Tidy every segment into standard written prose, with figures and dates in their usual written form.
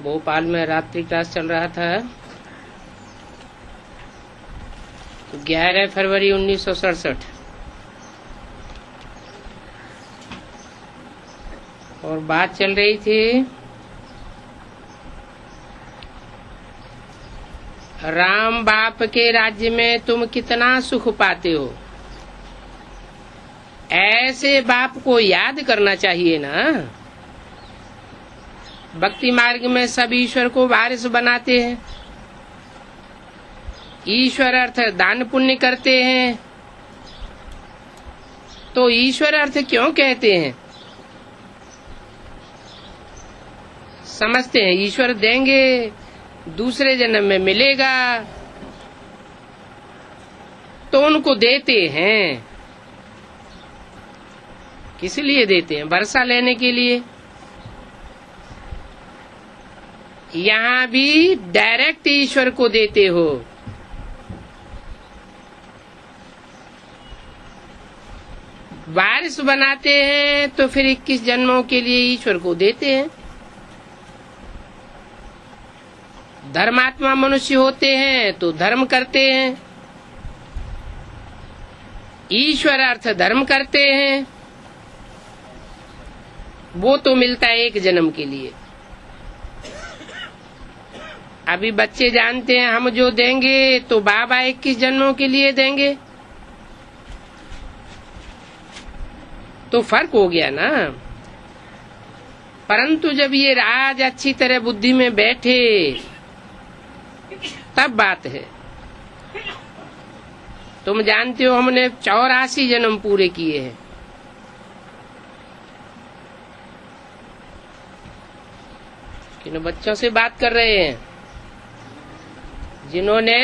भोपाल में रात्रि क्लास चल रहा था। 11 फरवरी 1967 और बात चल रही थी राम बाप के राज्य में तुम कितना सुख पाते हो। ऐसे बाप को याद करना चाहिए ना। भक्ति मार्ग में सब ईश्वर को वारिस बनाते हैं। ईश्वर अर्थ दान पुण्य करते हैं, तो ईश्वर अर्थ क्यों कहते हैं? समझते हैं ईश्वर देंगे, दूसरे जन्म में मिलेगा, तो उनको देते हैं। किस लिए देते हैं? वर्षा लेने के लिए। यहाँ भी डायरेक्ट ईश्वर को देते हो। वारिस बनाते हैं तो फिर 21 जन्मों के लिए ईश्वर को देते हैं। धर्मात्मा मनुष्य होते हैं तो धर्म करते हैं। ईश्वर अर्थ धर्म करते हैं, वो तो मिलता है 1 जन्म के लिए। अभी बच्चे जानते हैं हम जो देंगे तो बाबा 21 जन्मों के लिए देंगे, तो फर्क हो गया ना। परंतु जब ये राज अच्छी तरह बुद्धि में बैठे तब बात है। तुम जानते हो हमने 84 जन्म पूरे किए हैं। किन बच्चों से बात कर रहे हैं जिन्होंने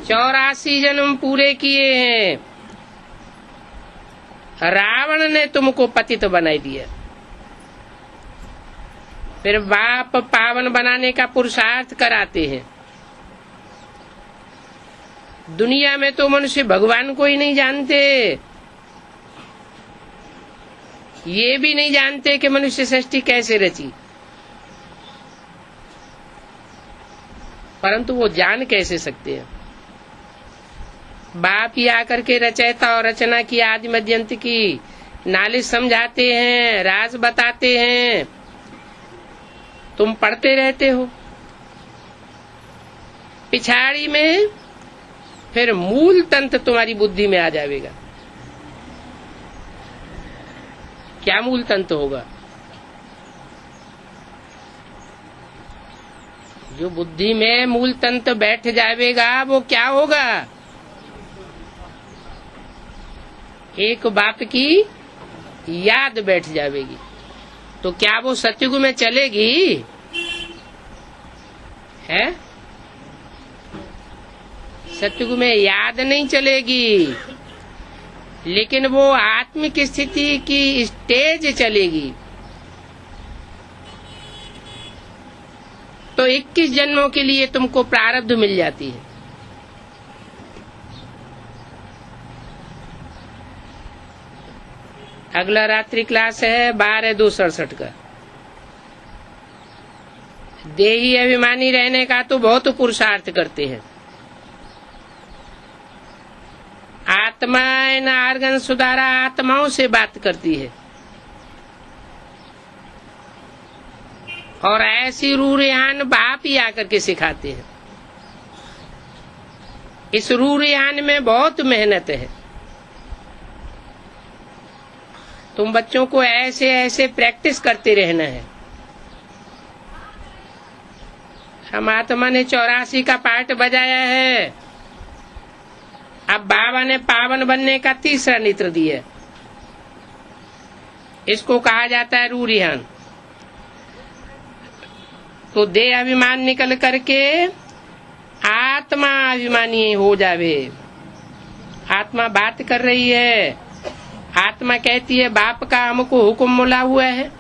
84 जन्म पूरे किए हैं। रावण ने तुमको पतित बना दिया, फिर बाप पावन बनाने का पुरुषार्थ कराते हैं। दुनिया में तो मनुष्य भगवान को ही नहीं जानते, ये भी नहीं जानते कि मनुष्य सृष्टि कैसे रची। परंतु वो जान कैसे सकते हैं? बाप ही आकर के रचयिता और रचना की आदि मध्यंत की नॉलेज समझाते हैं, राज बताते हैं। तुम पढ़ते रहते हो। पिछाड़ी में फिर मूल तंत्र तुम्हारी बुद्धि में आ जाएगा। क्या मूल तंत्र होगा? जो बुद्धि में मूल तंत्र बैठ जाएगा वो क्या होगा? एक बाप की याद बैठ जाएगी। तो क्या वो सतयुग में चलेगी? है? सतयुग में याद नहीं चलेगी, लेकिन वो आत्मिक स्थिति की स्टेज चलेगी। तो 21 जन्मों के लिए तुमको प्रारब्ध मिल जाती है। अगला रात्रि क्लास है 12/2/67 का। देही अभिमानी रहने का तो बहुत पुरुषार्थ करते हैं। आत्मा इन आर्गन सुधारा आत्माओं से बात करती है, और ऐसी रूरियान बाप ही आकर के सिखाते हैं। इस रूरियान में बहुत मेहनत है। तुम बच्चों को ऐसे ऐसे प्रैक्टिस करते रहना है। हम आत्मा ने 84 का पार्ट बजाया है। अब बाबा ने पावन बनने का 3रा नेत्र दिया। इसको कहा जाता है रूरियान। तो देह अभिमान निकल करके आत्मा अभिमानी हो जावे। आत्मा बात कर रही है। आत्मा कहती है बाप का हमको हुक्म मिला हुआ है।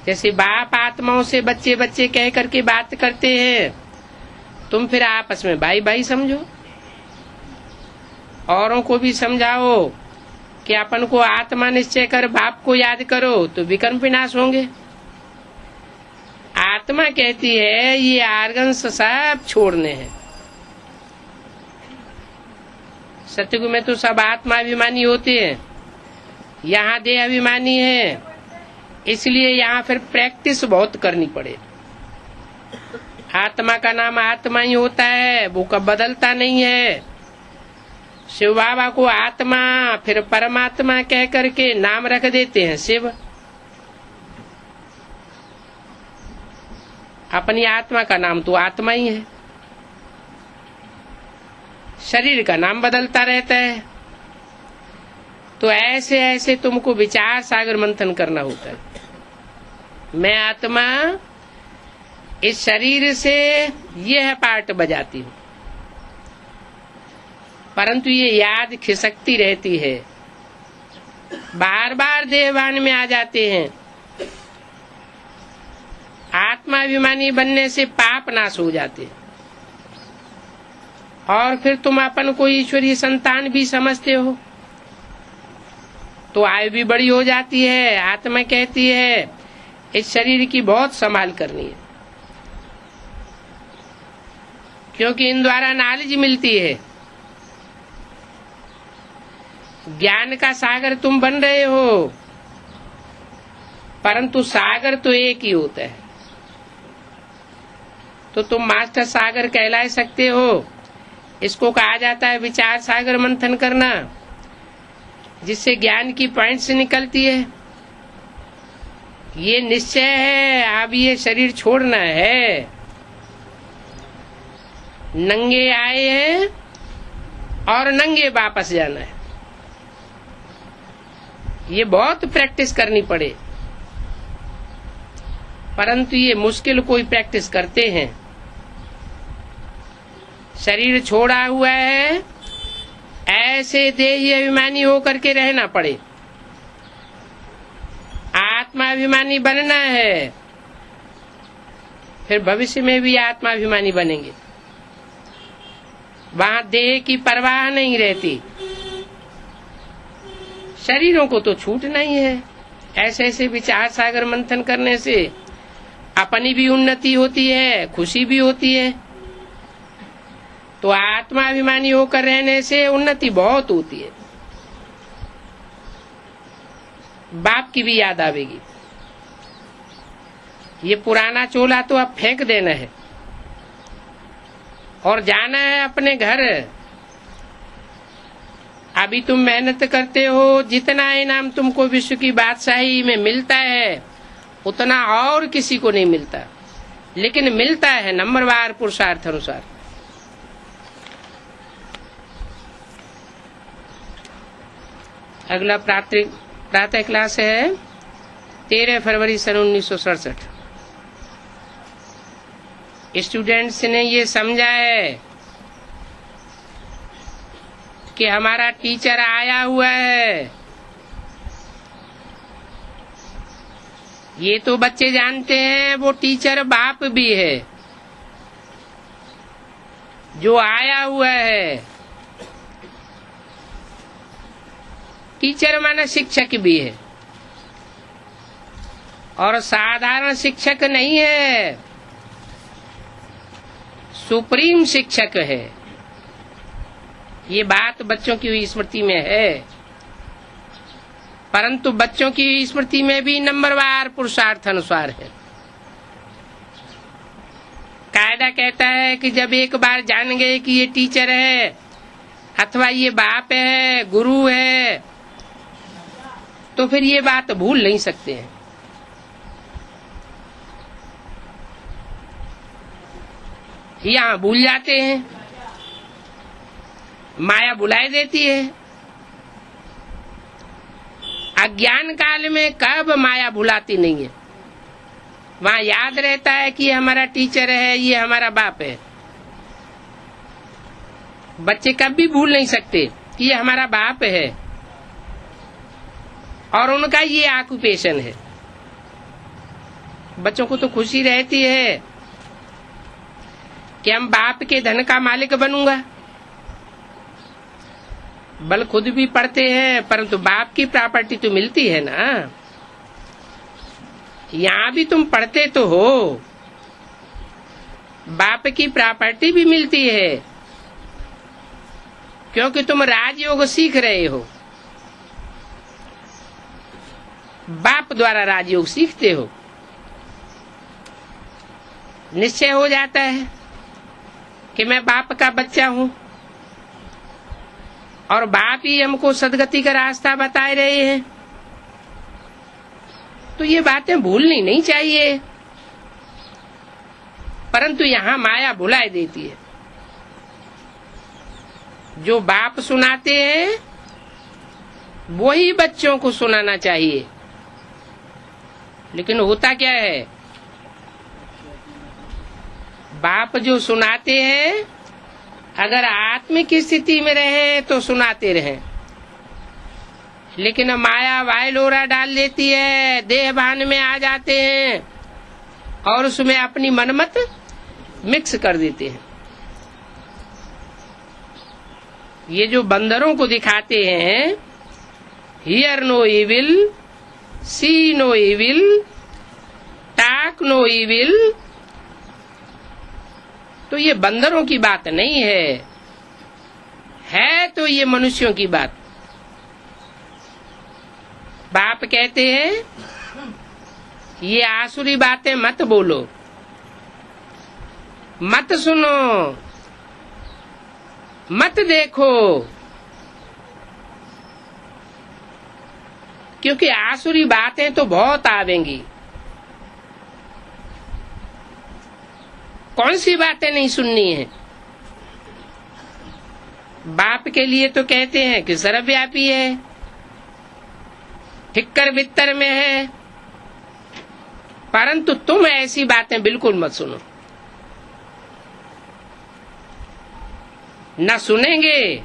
जैसे बाप आत्माओं से बच्चे बच्चे कह करके बात करते हैं, तुम फिर आपस में भाई भाई समझो, औरों को भी समझाओ कि अपन को आत्मा निश्चय कर बाप को याद करो तो विकर्म विनाश होंगे। आत्मा कहती है ये आर्गन्स सब छोड़ने हैं। सत्युग में तो सब आत्माभिमानी होते हैं, यहाँ देह अभिमानी है, इसलिए यहाँ फिर प्रैक्टिस बहुत करनी पड़े। आत्मा का नाम आत्मा ही होता है, वो कब बदलता नहीं है। शिव बाबा को आत्मा फिर परमात्मा कह करके नाम रख देते हैं शिव। अपनी आत्मा का नाम तो आत्मा ही है, शरीर का नाम बदलता रहता है। तो ऐसे ऐसे तुमको विचार सागर मंथन करना होता है। मैं आत्मा इस शरीर से यह पार्ट बजाती हूँ, परंतु ये याद खिसकती रहती है, बार बार देहभान में आ जाते हैं। आत्माभिमानी बनने से पाप नाश हो जाते हैं, और फिर तुम अपन को ईश्वरीय संतान भी समझते हो, तो आयु भी बड़ी हो जाती है। आत्मा कहती है इस शरीर की बहुत संभाल करनी है, क्योंकि इन द्वारा नॉलेज मिलती है। ज्ञान का सागर तुम बन रहे हो, परंतु सागर तो एक ही होता है। तो तुम मास्टर सागर कहला सकते हो। इसको कहा जाता है विचार सागर मंथन करना, जिससे ज्ञान की पॉइंट्स निकलती है। ये निश्चय है अब ये शरीर छोड़ना है। नंगे आए हैं और नंगे वापस जाना है। ये बहुत प्रैक्टिस करनी पड़े, परंतु ये मुश्किल कोई प्रैक्टिस करते हैं। शरीर छोड़ा हुआ है, ऐसे देही अभिमानी होकर के रहना पड़े। आत्माभिमानी बनना है, फिर भविष्य में भी आत्माभिमानी बनेंगे। वहां देह की परवाह नहीं रहती। शरीरों को तो छूटना ही है। ऐसे ऐसे विचार सागर मंथन करने से अपनी भी उन्नति होती है, खुशी भी होती है। तो आत्माभिमानी होकर रहने से उन्नति बहुत होती है। बाप की भी याद आवेगी। ये पुराना चोला तो अब फेंक देना है और जाना है अपने घर। अभी तुम मेहनत करते हो, जितना इनाम तुमको विश्व की बादशाही में मिलता है उतना और किसी को नहीं मिलता, लेकिन मिलता है नंबरवार पुरुषार्थ अनुसार। अगला प्रातः क्लास है 13 फरवरी सन 1967। स्टूडेंट्स ने ये समझा है कि हमारा टीचर आया हुआ है। ये तो बच्चे जानते हैं वो टीचर बाप भी है। जो आया हुआ है टीचर माना शिक्षक भी है, और साधारण शिक्षक नहीं है, सुप्रीम शिक्षक है। ये बात बच्चों की स्मृति में है, परंतु बच्चों की स्मृति में भी नंबरवार पुरुषार्थ अनुसार है। कायदा कहता है कि जब एक बार जान गए कि ये टीचर है अथवा ये बाप है, गुरु है, तो फिर ये बात भूल नहीं सकते हैं। यहाँ भूल जाते हैं, माया बुलाए देती है। अज्ञान काल में कब माया भुलाती नहीं है। वहाँ याद रहता है कि ये हमारा टीचर है, ये हमारा बाप है। बच्चे कभी भूल नहीं सकते कि ये हमारा बाप है और उनका ये ऑक्यूपेशन है। बच्चों को तो खुशी रहती है कि हम बाप के धन का मालिक बनूंगा। बल खुद भी पढ़ते हैं, परंतु बाप की प्रॉपर्टी तो मिलती है ना। यहाँ भी तुम पढ़ते तो हो, बाप की प्रॉपर्टी भी मिलती है, क्योंकि तुम राजयोग सीख रहे हो, बाप द्वारा राजयोग सीखते हो। निश्चय हो जाता है कि मैं बाप का बच्चा हूं और बाप ही हमको सदगति का रास्ता बता रहे हैं। तो ये बातें भूलनी नहीं चाहिए, परंतु यहाँ माया भुलाए देती है। जो बाप सुनाते हैं वही बच्चों को सुनाना चाहिए, लेकिन होता क्या है, बाप जो सुनाते हैं अगर आत्मिक स्थिति में रहे तो सुनाते रहे, लेकिन माया वायलोरा डाल देती है, देह भान में आ जाते हैं और उसमें अपनी मनमत मिक्स कर देते हैं। ये जो बंदरों को दिखाते हैं, hear no evil, see no evil, talk no evil, तो ये बंदरों की बात नहीं है तो ये मनुष्यों की बात। बाप कहते हैं ये आसुरी बातें मत बोलो, मत सुनो, मत देखो, क्योंकि आसुरी बातें तो बहुत आवेंगी। कौन सी बातें नहीं सुननी है। बाप के लिए तो कहते हैं कि सर्वव्यापी है, ठिक्कर बित्तर में है, परंतु तुम ऐसी बातें बिल्कुल मत सुनो। न सुनेंगे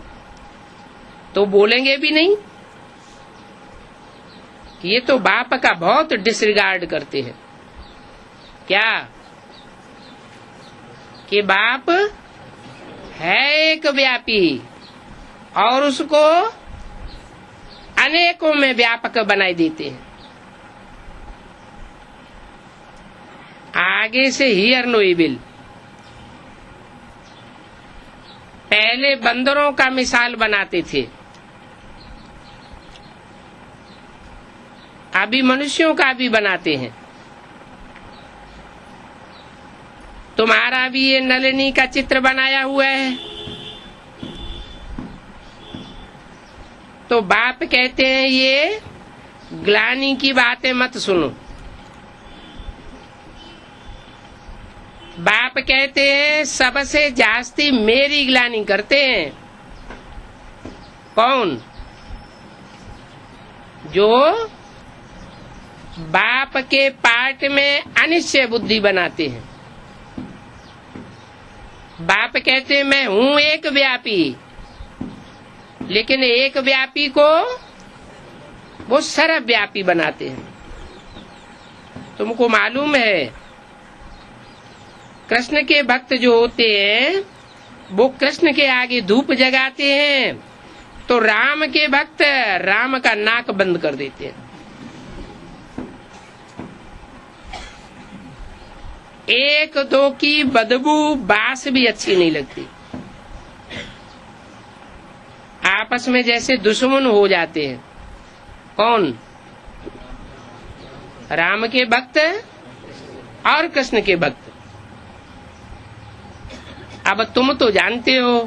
तो बोलेंगे भी नहीं। ये तो बाप का बहुत डिसरिगार्ड करते हैं। क्या कि बाप है एक व्यापी और उसको अनेकों में व्यापक बनाई देते हैं। आगे से हियर नो इविल, पहले बंदरों का मिसाल बनाते थे, अभी मनुष्यों का भी बनाते हैं। तुम्हारा भी ये नलिनी का चित्र बनाया हुआ है। तो बाप कहते हैं ये ग्लानि की बातें मत सुनो। बाप कहते हैं सबसे जास्ती मेरी ग्लानि करते हैं। कौन? जो बाप के पाठ में अनिश्चय बुद्धि बनाते हैं। बाप कहते हैं मैं हूं एक व्यापी, लेकिन एक व्यापी को वो सर्वव्यापी बनाते हैं। तुमको मालूम है कृष्ण के भक्त जो होते हैं वो कृष्ण के आगे धूप जगाते हैं, तो राम के भक्त राम का नाक बंद कर देते हैं। एक दो की बदबू बास भी अच्छी नहीं लगती। आपस में जैसे दुश्मन हो जाते हैं। कौन? राम के भक्त और कृष्ण के भक्त। अब तुम तो जानते हो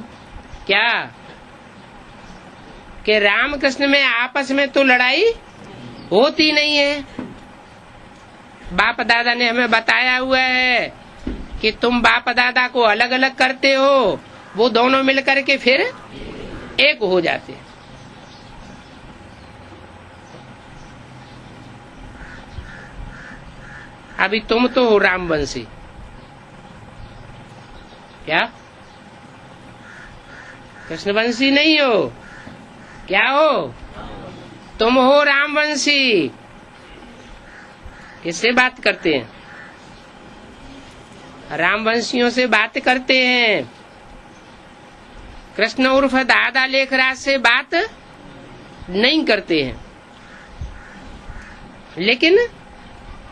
क्या कि राम कृष्ण में आपस में तो लड़ाई होती नहीं है। बाप दादा ने हमें बताया हुआ है कि तुम बाप दादा को अलग अलग करते हो, वो दोनों मिलकर के फिर एक हो जाते हैं। अभी तुम तो हो रामवंशी। क्या? कृष्णवंशी नहीं हो? क्या हो? तुम हो रामवंशी। किससे बात करते हैं? रामवंशियों से बात करते हैं। कृष्ण उर्फ दादा लेखराज से बात नहीं करते हैं, लेकिन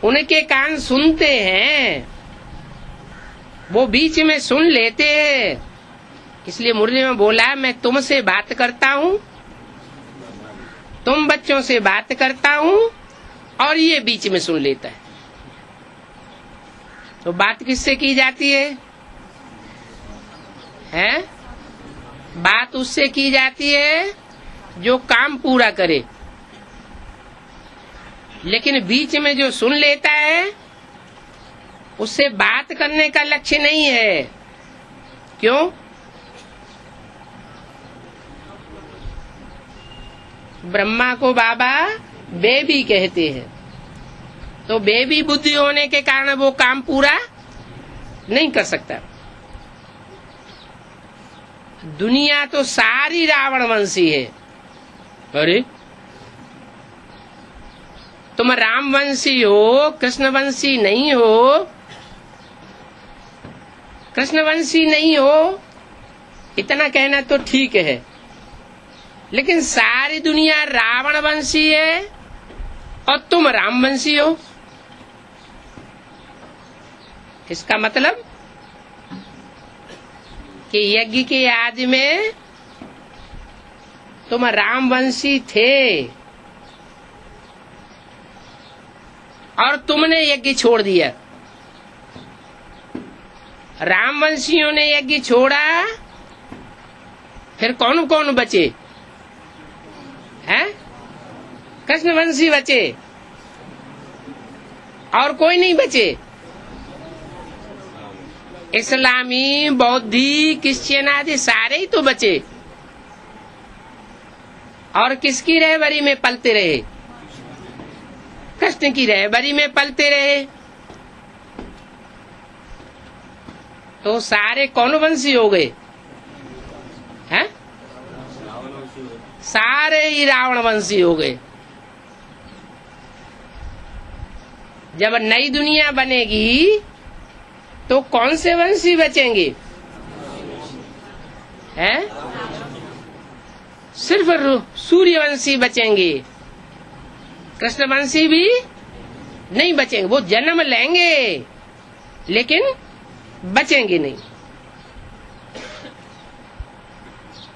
उनके कान सुनते हैं। वो बीच में सुन लेते हैं। इसलिए मुरली में बोला, मैं तुमसे बात करता हूँ, तुम बच्चों से बात करता हूँ, और ये बीच में सुन लेता है। तो बात किससे की जाती है? हैं? बात उससे की जाती है जो काम पूरा करे। लेकिन बीच में जो सुन लेता है उससे बात करने का लक्ष्य नहीं है। क्यों? ब्रह्मा को बाबा बेबी कहते हैं, तो बेबी बुद्धि होने के कारण वो काम पूरा नहीं कर सकता। दुनिया तो सारी रावण वंशी है। अरे तुम राम वंशी हो, कृष्ण वंशी नहीं हो। कृष्ण वंशी नहीं हो इतना कहना तो ठीक है, लेकिन सारी दुनिया रावण वंशी है और तुम राम वंशी हो। इसका मतलब कि यज्ञ के आदि में तुम रामवंशी थे और तुमने यज्ञ छोड़ दिया। रामवंशियों ने यज्ञ छोड़ा, फिर कौन कौन बचे? हैं? कृष्णवंशी बचे और कोई नहीं बचे। इस्लामी, बौद्धि, क्रिश्चियन आदि सारे ही तो बचे। और किसकी रहबरी में पलते रहे? कृष्ण की रहबरी में पलते रहे। तो सारे कौन वंशी हो गए? हैं? सारे ही रावण वंशी हो गए। जब नई दुनिया बनेगी तो कौन से वंशी बचेंगे? हैं? सिर्फ सूर्यवंशी बचेंगे। कृष्णवंशी भी नहीं बचेंगे। वो जन्म लेंगे लेकिन बचेंगे नहीं।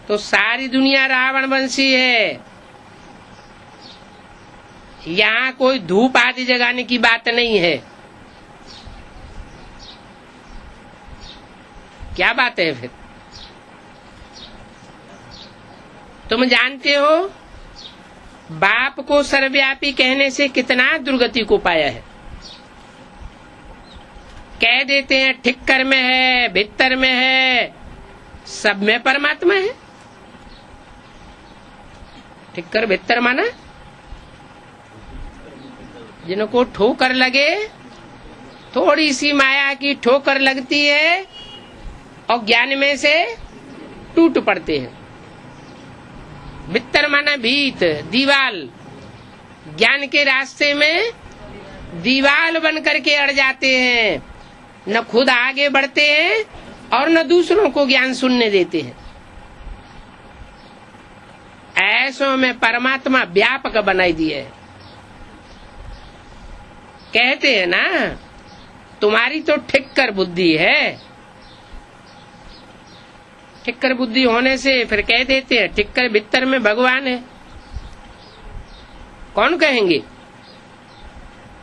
तो सारी दुनिया रावण वंशी है। यहाँ कोई धूप आदि जगाने की बात नहीं है। क्या बात है फिर? तुम जानते हो बाप को सर्वव्यापी कहने से कितना दुर्गति को पाया है। कह देते हैं ठिक्कर में है, भीतर में है, सब में परमात्मा है। ठिक्कर भीतर माना जिनको ठोकर लगे, थोड़ी सी माया की ठोकर लगती है और ज्ञान में से टूट पड़ते हैं। भीतर माना भीत, दीवाल। ज्ञान के रास्ते में दीवाल बन करके अड़ जाते हैं। न खुद आगे बढ़ते हैं और न दूसरों को ज्ञान सुनने देते हैं। ऐसों में परमात्मा व्यापक बनाई दिए। कहते हैं ना, तुम्हारी तो ठिक्कर बुद्धि है। ठिक्कर बुद्धि होने से फिर कह देते हैं ठिक्कर भीतर में भगवान है। कौन कहेंगे?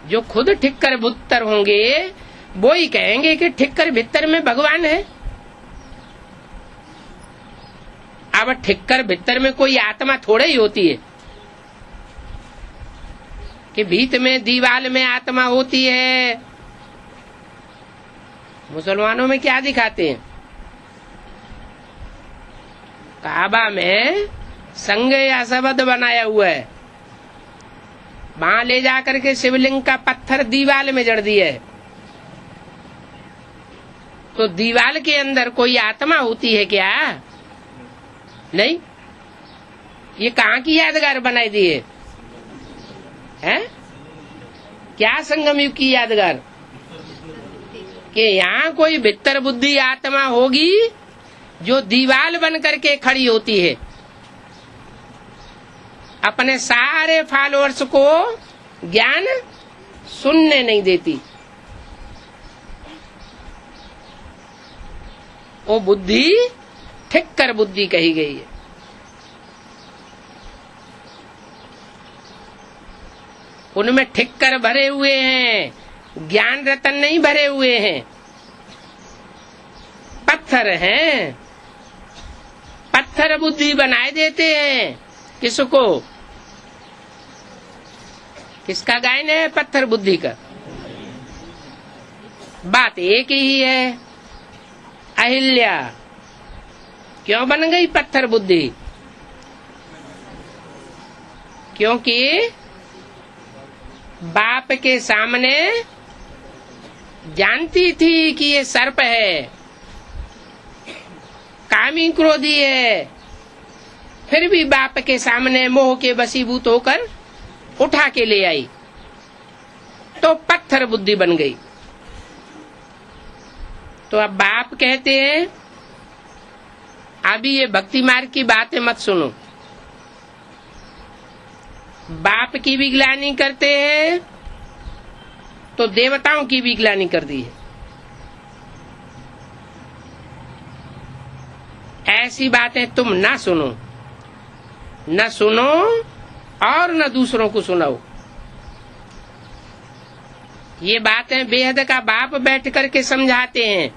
जो खुद ठिक्कर भीतर होंगे वो ही कहेंगे कि ठिक्कर भीतर में भगवान है। अब ठिक्कर भीतर में कोई आत्मा थोड़े ही होती है कि भीत में दीवाल में आत्मा होती है। मुसलमानों में क्या दिखाते हैं? काबा में संग या शब्द बनाया हुआ है, वहां ले जाकर के शिवलिंग का पत्थर दीवाल में जड़ दिया है। तो दीवाल के अंदर कोई आत्मा होती है क्या? नहीं। ये कहाँ की यादगार बनाई दी है? हैं? क्या संगम युग की यादगार? कि यहाँ कोई भीतर बुद्धि आत्मा होगी जो दीवाल बन करके खड़ी होती है, अपने सारे फॉलोअर्स को ज्ञान सुनने नहीं देती। वो बुद्धि ठीक कर बुद्धि कही गई है। उनमें ठिक्कर भरे हुए हैं, ज्ञान रतन नहीं भरे हुए हैं, पत्थर हैं। पत्थर बुद्धि बनाए देते हैं। किसको? किसका गायन है पत्थर बुद्धि का? बात एक ही है। अहिल्या क्यों बन गई पत्थर बुद्धि? क्योंकि बाप के सामने जानती थी कि ये सर्प है, कामी क्रोधी है, फिर भी बाप के सामने मोह के वशीभूत होकर उठा के ले आई, तो पत्थर बुद्धि बन गई। तो अब बाप कहते हैं अभी ये भक्ति मार्ग की बातें मत सुनो। बाप की भी ग्लानि करते हैं तो देवताओं की भी ग्लानि कर दी है। ऐसी बातें तुम ना सुनो, न सुनो और न दूसरों को सुनाओ। ये बातें बेहद का बाप बैठ करके समझाते हैं।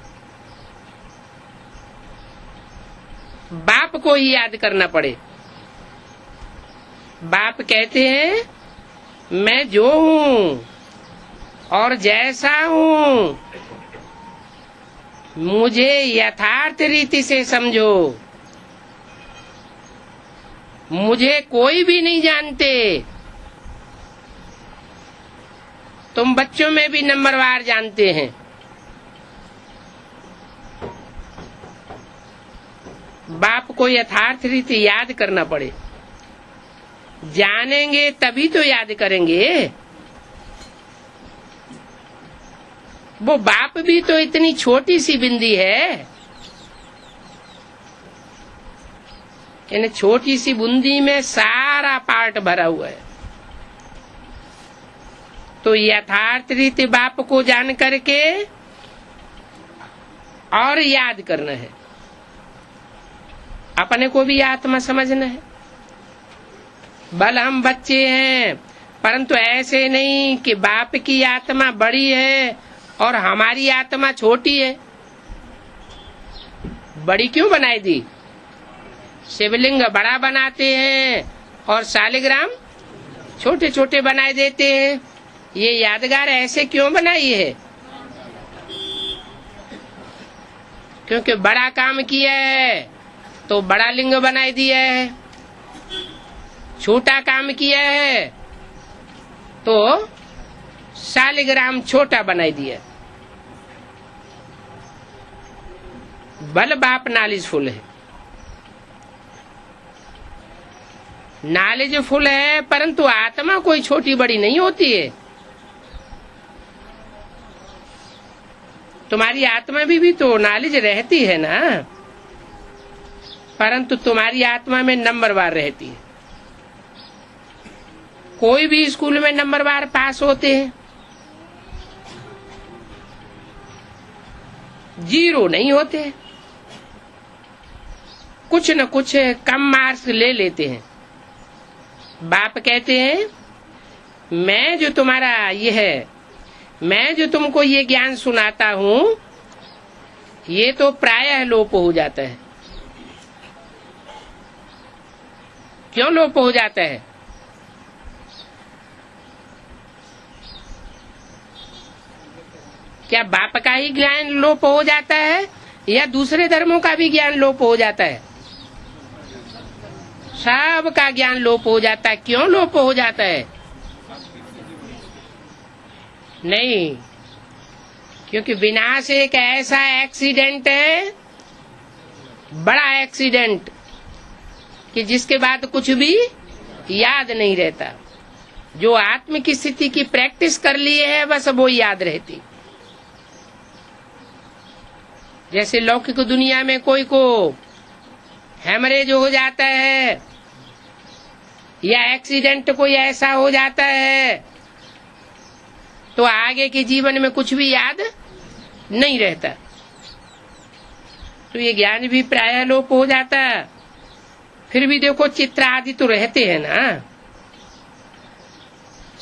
बाप को ही याद करना पड़े। बाप कहते हैं मैं जो हूँ और जैसा हूँ मुझे यथार्थ रीति से समझो। मुझे कोई भी नहीं जानते। तुम बच्चों में भी नंबरवार जानते हैं। बाप को यथार्थ रीति याद करना पड़े। जानेंगे तभी तो याद करेंगे। वो बाप भी तो इतनी छोटी सी बिंदी है। इन छोटी सी बूंदी में सारा पार्ट भरा हुआ है। तो यथार्थ रीति बाप को जान करके और याद करना है। अपने को भी आत्मा समझना है। भले हम बच्चे हैं, परंतु ऐसे नहीं कि बाप की आत्मा बड़ी है और हमारी आत्मा छोटी है। बड़ी क्यों बनाई दी? शिवलिंग बड़ा बनाते हैं और शालिग्राम छोटे छोटे बनाए देते हैं। ये यादगार ऐसे क्यों बनाई है? क्योंकि बड़ा काम किया है तो बड़ा लिंग बनाई दिया है। छोटा काम किया है तो शालिग्राम छोटा बनाई दिया। बल बाप नॉलेजफुल है, नॉलेजफुल है, परंतु आत्मा कोई छोटी बड़ी नहीं होती है। तुम्हारी आत्मा भी तो नॉलेज रहती है ना, परंतु तुम्हारी आत्मा में नंबरवार रहती है। कोई भी स्कूल में नंबरवार पास होते हैं, 0 नहीं होते। कुछ न कुछ कम मार्क्स ले लेते हैं। बाप कहते हैं मैं जो तुम्हारा ये है, मैं जो तुमको ये ज्ञान सुनाता हूँ, ये तो प्रायः लोप हो जाता है। क्यों लोप हो जाता है? क्या बाप का ही ज्ञान लोप हो जाता है या दूसरे धर्मों का भी ज्ञान लोप हो जाता है? सब का ज्ञान लोप हो जाता है। क्यों लोप हो जाता है? नहीं, क्योंकि विनाश एक ऐसा एक्सीडेंट है, बड़ा एक्सीडेंट, कि जिसके बाद कुछ भी याद नहीं रहता। जो आत्म की स्थिति की प्रैक्टिस कर लिए है बस वो याद रहती। जैसे लौकिक दुनिया में कोई को हेमरेज हो जाता है या एक्सीडेंट कोई ऐसा हो जाता है तो आगे के जीवन में कुछ भी याद नहीं रहता। तो ये ज्ञान भी प्रायः लोप हो जाता। फिर भी देखो चित्र आदि तो रहते हैं ना,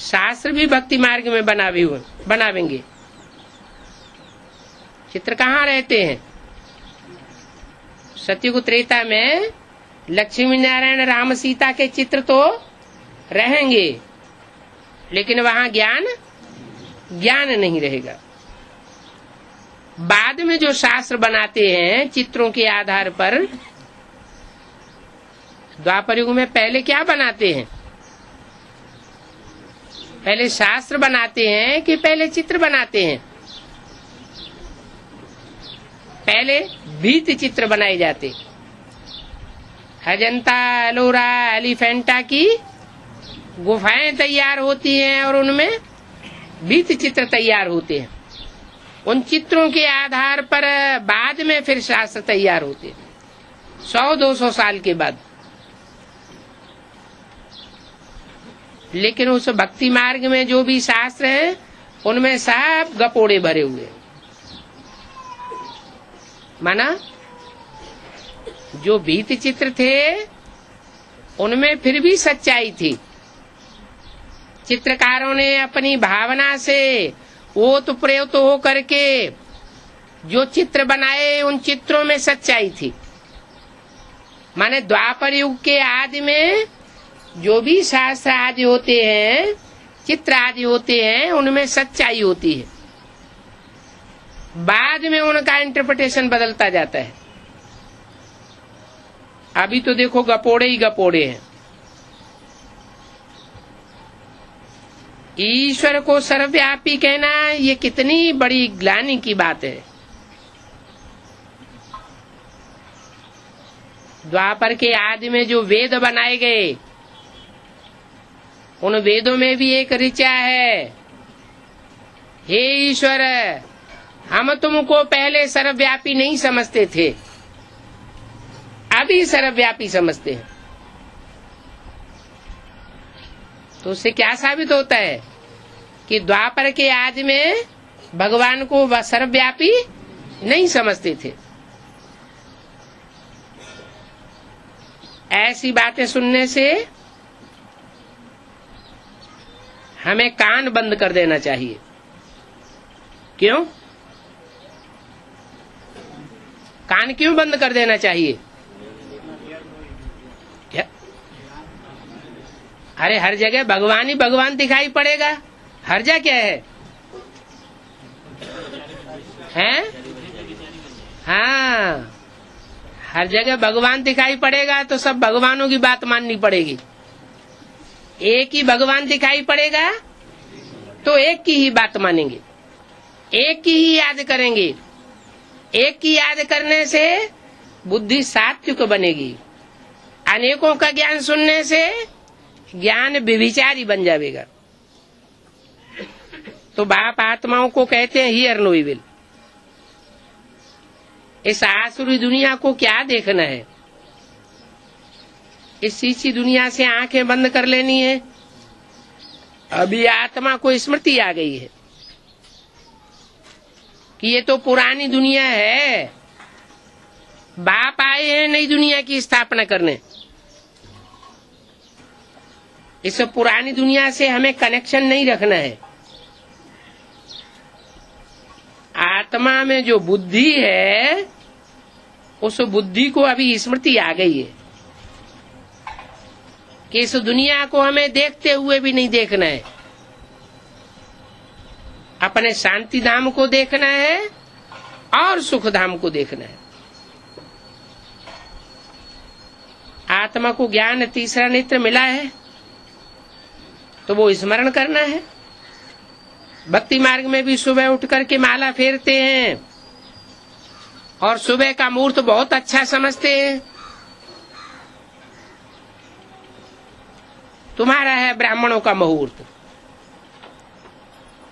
शास्त्र भी भक्ति मार्ग में बनावेंगे। चित्र कहाँ रहते हैं? सतयुग त्रेता में लक्ष्मी नारायण राम सीता के चित्र तो रहेंगे, लेकिन वहां ज्ञान नहीं रहेगा। बाद में जो शास्त्र बनाते हैं चित्रों के आधार पर, द्वापर युग में पहले क्या बनाते हैं? पहले शास्त्र बनाते हैं कि पहले चित्र बनाते हैं? पहले भित्ति चित्र बनाए जाते। अजंता, एलोरा, एलिफेंटा की गुफाएं तैयार होती हैं और उनमें भित्ति चित्र तैयार होते हैं। उन चित्रों के आधार पर बाद में फिर शास्त्र तैयार होते हैं, 100-200 साल के बाद। लेकिन उस भक्ति मार्ग में जो भी शास्त्र हैं उनमें सब गपोड़े भरे हुए। माना जो भित्ति चित्र थे उनमें फिर भी सच्चाई थी। चित्रकारों ने अपनी भावना से ओतप्रोत हो करके जो चित्र बनाए, उन चित्रों में सच्चाई थी। माने द्वापर युग के आदि में जो भी शास्त्र आदि होते हैं, चित्र आदि होते हैं, उनमें सच्चाई होती है। बाद में उनका इंटरप्रिटेशन बदलता जाता है। अभी तो देखो गपोड़े ही गपोड़े हैं। ईश्वर को सर्वव्यापी कहना ये कितनी बड़ी ग्लानि की बात है। द्वापर के आदि में जो वेद बनाए गए, उन वेदों में भी एक ऋचा है, हे ईश्वर हम तुमको पहले सर्वव्यापी नहीं समझते थे, अभी सर्वव्यापी समझते हैं। तो उससे क्या साबित होता है कि द्वापर के आदि में भगवान को वह सर्वव्यापी नहीं समझते थे। ऐसी बातें सुनने से हमें कान बंद कर देना चाहिए। क्यों? कान क्यों बंद कर देना चाहिए? क्या? अरे हर जगह भगवान ही भगवान दिखाई पड़ेगा, हर्जा क्या है? हैं? हाँ, हर जगह भगवान दिखाई पड़ेगा तो सब भगवानों की बात माननी पड़ेगी। एक ही भगवान दिखाई पड़ेगा तो एक की ही बात मानेंगे, एक की ही याद करेंगे। एक की याद करने से बुद्धि सात्विक बनेगी। अनेकों का ज्ञान सुनने से ज्ञान व्यभिचारी बन जाएगा। तो बाप आत्माओं को कहते हैं हियर नो इविल। इस आसुरी दुनिया को क्या देखना है? इस चीज दुनिया से आंखें बंद कर लेनी है। अभी आत्मा को स्मृति आ गई है कि ये तो पुरानी दुनिया है, बाप आए हैं नई दुनिया की स्थापना करने। इस पुरानी दुनिया से हमें कनेक्शन नहीं रखना है। आत्मा में जो बुद्धि है उस बुद्धि को अभी स्मृति आ गई है कि इस दुनिया को हमें देखते हुए भी नहीं देखना है, अपने शांति धाम को देखना है और सुख धाम को देखना है। आत्मा को ज्ञान तीसरा नेत्र मिला है तो वो स्मरण करना है। भक्ति मार्ग में भी सुबह उठ करके माला फेरते हैं और सुबह का मुहूर्त बहुत अच्छा समझते हैं। तुम्हारा है ब्राह्मणों का मुहूर्त,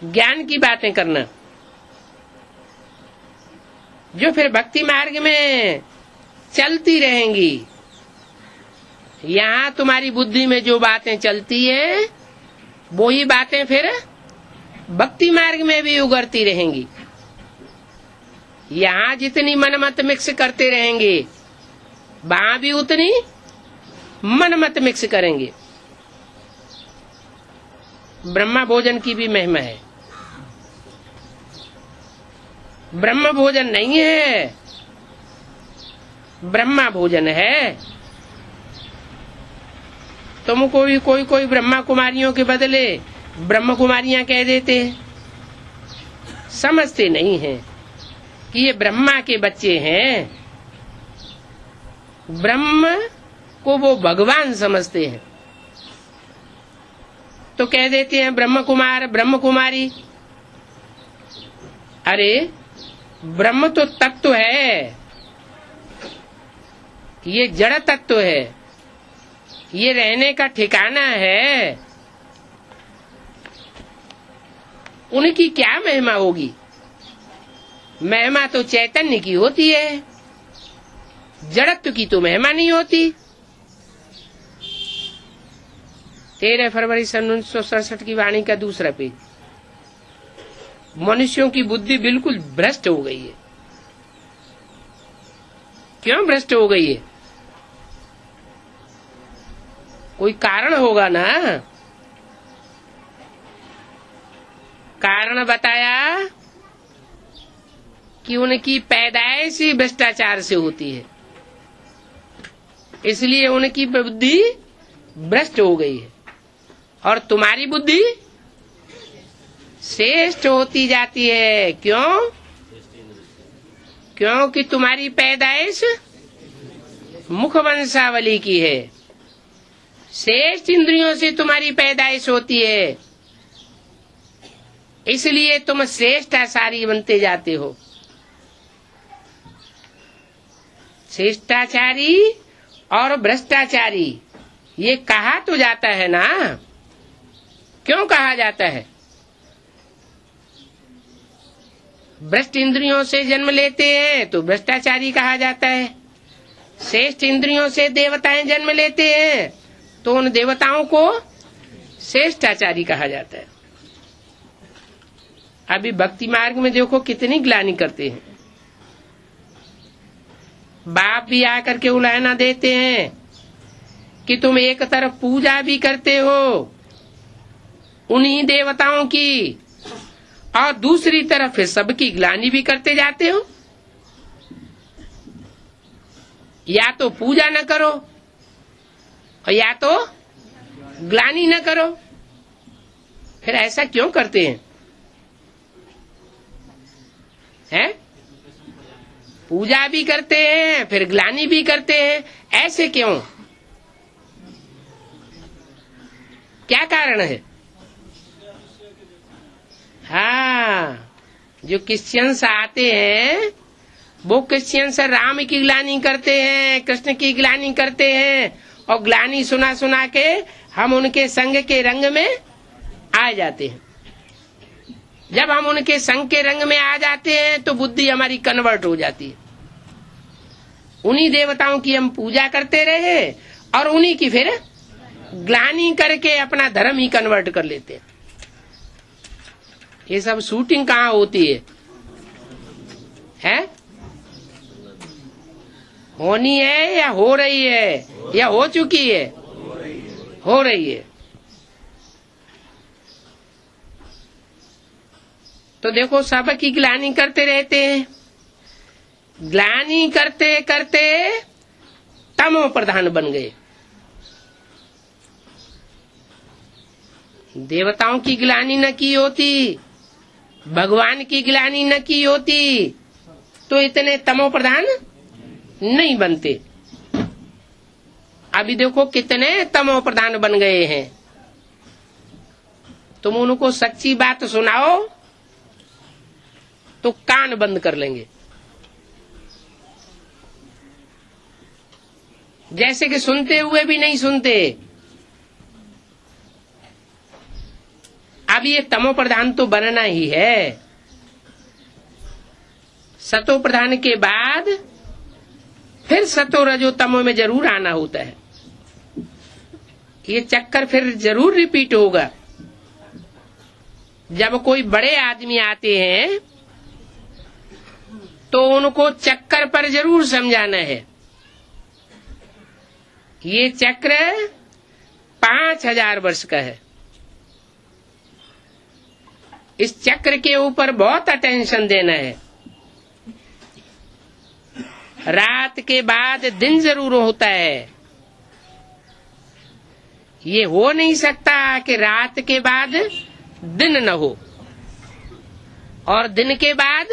ज्ञान की बातें करना। जो फिर भक्ति मार्ग में चलती रहेंगी, यहाँ तुम्हारी बुद्धि में जो बातें चलती हैं वो ही बातें फिर भक्ति मार्ग में भी उगरती रहेंगी। यहाँ जितनी मनमत मिक्स करते रहेंगे वहां भी उतनी मनमत मिक्स करेंगे। ब्रह्मा भोजन की भी महिमा है। ब्रह्म भोजन नहीं है, ब्रह्मा भोजन है। तुमको भी कोई ब्रह्मा कुमारियों के बदले ब्रह्म कुमारियां कह देते हैं। समझते नहीं हैं कि ये ब्रह्मा के बच्चे हैं। ब्रह्म को वो भगवान समझते हैं, तो कह देते हैं ब्रह्म कुमार, ब्रह्म कुमारी। अरे ब्रह्म तो तत्व है, ये जड़ तत्व है, ये रहने का ठिकाना है। उनकी क्या महिमा होगी? महिमा तो चैतन्य की होती है, जड़त्व की तो महिमा नहीं होती। 13 फरवरी सन 1967 की वाणी का दूसरा पेज। मनुष्यों की बुद्धि बिल्कुल भ्रष्ट हो गई है। क्यों भ्रष्ट हो गई है? कोई कारण होगा ना। कारण बताया कि उनकी पैदाइश ही भ्रष्टाचार से होती है, इसलिए उनकी बुद्धि भ्रष्ट हो गई है। और तुम्हारी बुद्धि श्रेष्ठ होती जाती है। क्यों? क्योंकि तुम्हारी पैदाइश मुख वंशावली की है। श्रेष्ठ इंद्रियों से तुम्हारी पैदाइश होती है, इसलिए तुम श्रेष्ठाचारी बनते जाते हो। श्रेष्ठाचारी और भ्रष्टाचारी ये कहा तो जाता है ना। क्यों कहा जाता है? भ्रष्ट इंद्रियों से जन्म लेते हैं तो भ्रष्टाचारी कहा जाता है। श्रेष्ठ इंद्रियों से देवताएं जन्म लेते हैं तो उन देवताओं को श्रेष्ठाचारी कहा जाता है। अभी भक्ति मार्ग में देखो कितनी ग्लानि करते हैं। बाप भी आकर के उलाहना देते हैं कि तुम एक तरफ पूजा भी करते हो उन्हीं देवताओं की, और दूसरी तरफ सबकी ग्लानि भी करते जाते हो। या तो पूजा न करो और या तो ग्लानि न करो। फिर ऐसा क्यों करते हैं? हैं? पूजा भी करते हैं फिर ग्लानि भी करते हैं, ऐसे क्यों? क्या कारण है? हाँ, जो क्रिश्चियंस आते हैं वो क्रिश्चियंस राम की ग्लानि करते हैं, कृष्ण की ग्लानि करते हैं, और ग्लानि सुना सुना के हम उनके संग के रंग में आ जाते हैं। जब हम उनके संग के रंग में आ जाते हैं तो बुद्धि हमारी कन्वर्ट हो जाती है। उन्हीं देवताओं की हम पूजा करते रहे और उन्हीं की फिर ग्लानि करके अपना धर्म ही कन्वर्ट कर लेते हैं। ये सब शूटिंग कहाँ होती है? हैं? होनी है या हो रही है या हो चुकी है? हो रही है। तो देखो सब की ग्लानि करते रहते हैं। ग्लानि करते करते तमो प्रधान बन गए। देवताओं की ग्लानि न की होती, भगवान की ग्लानि न की होती तो इतने तमो प्रधान नहीं बनते। अभी देखो कितने तमो प्रधान बन गए हैं। तुम उनको सच्ची बात सुनाओ तो कान बंद कर लेंगे। जैसे कि सुनते हुए भी नहीं सुनते। अब ये तमो प्रधान तो बनना ही है। सतो प्रधान के बाद फिर सतो रजो तमो में जरूर आना होता है। ये चक्कर फिर जरूर रिपीट होगा। जब कोई बड़े आदमी आते हैं तो उनको चक्कर पर जरूर समझाना है। ये चक्र 5000 वर्ष का है। इस चक्र के ऊपर बहुत अटेंशन देना है। रात के बाद दिन जरूर होता है। ये हो नहीं सकता कि रात के बाद दिन न हो और दिन के बाद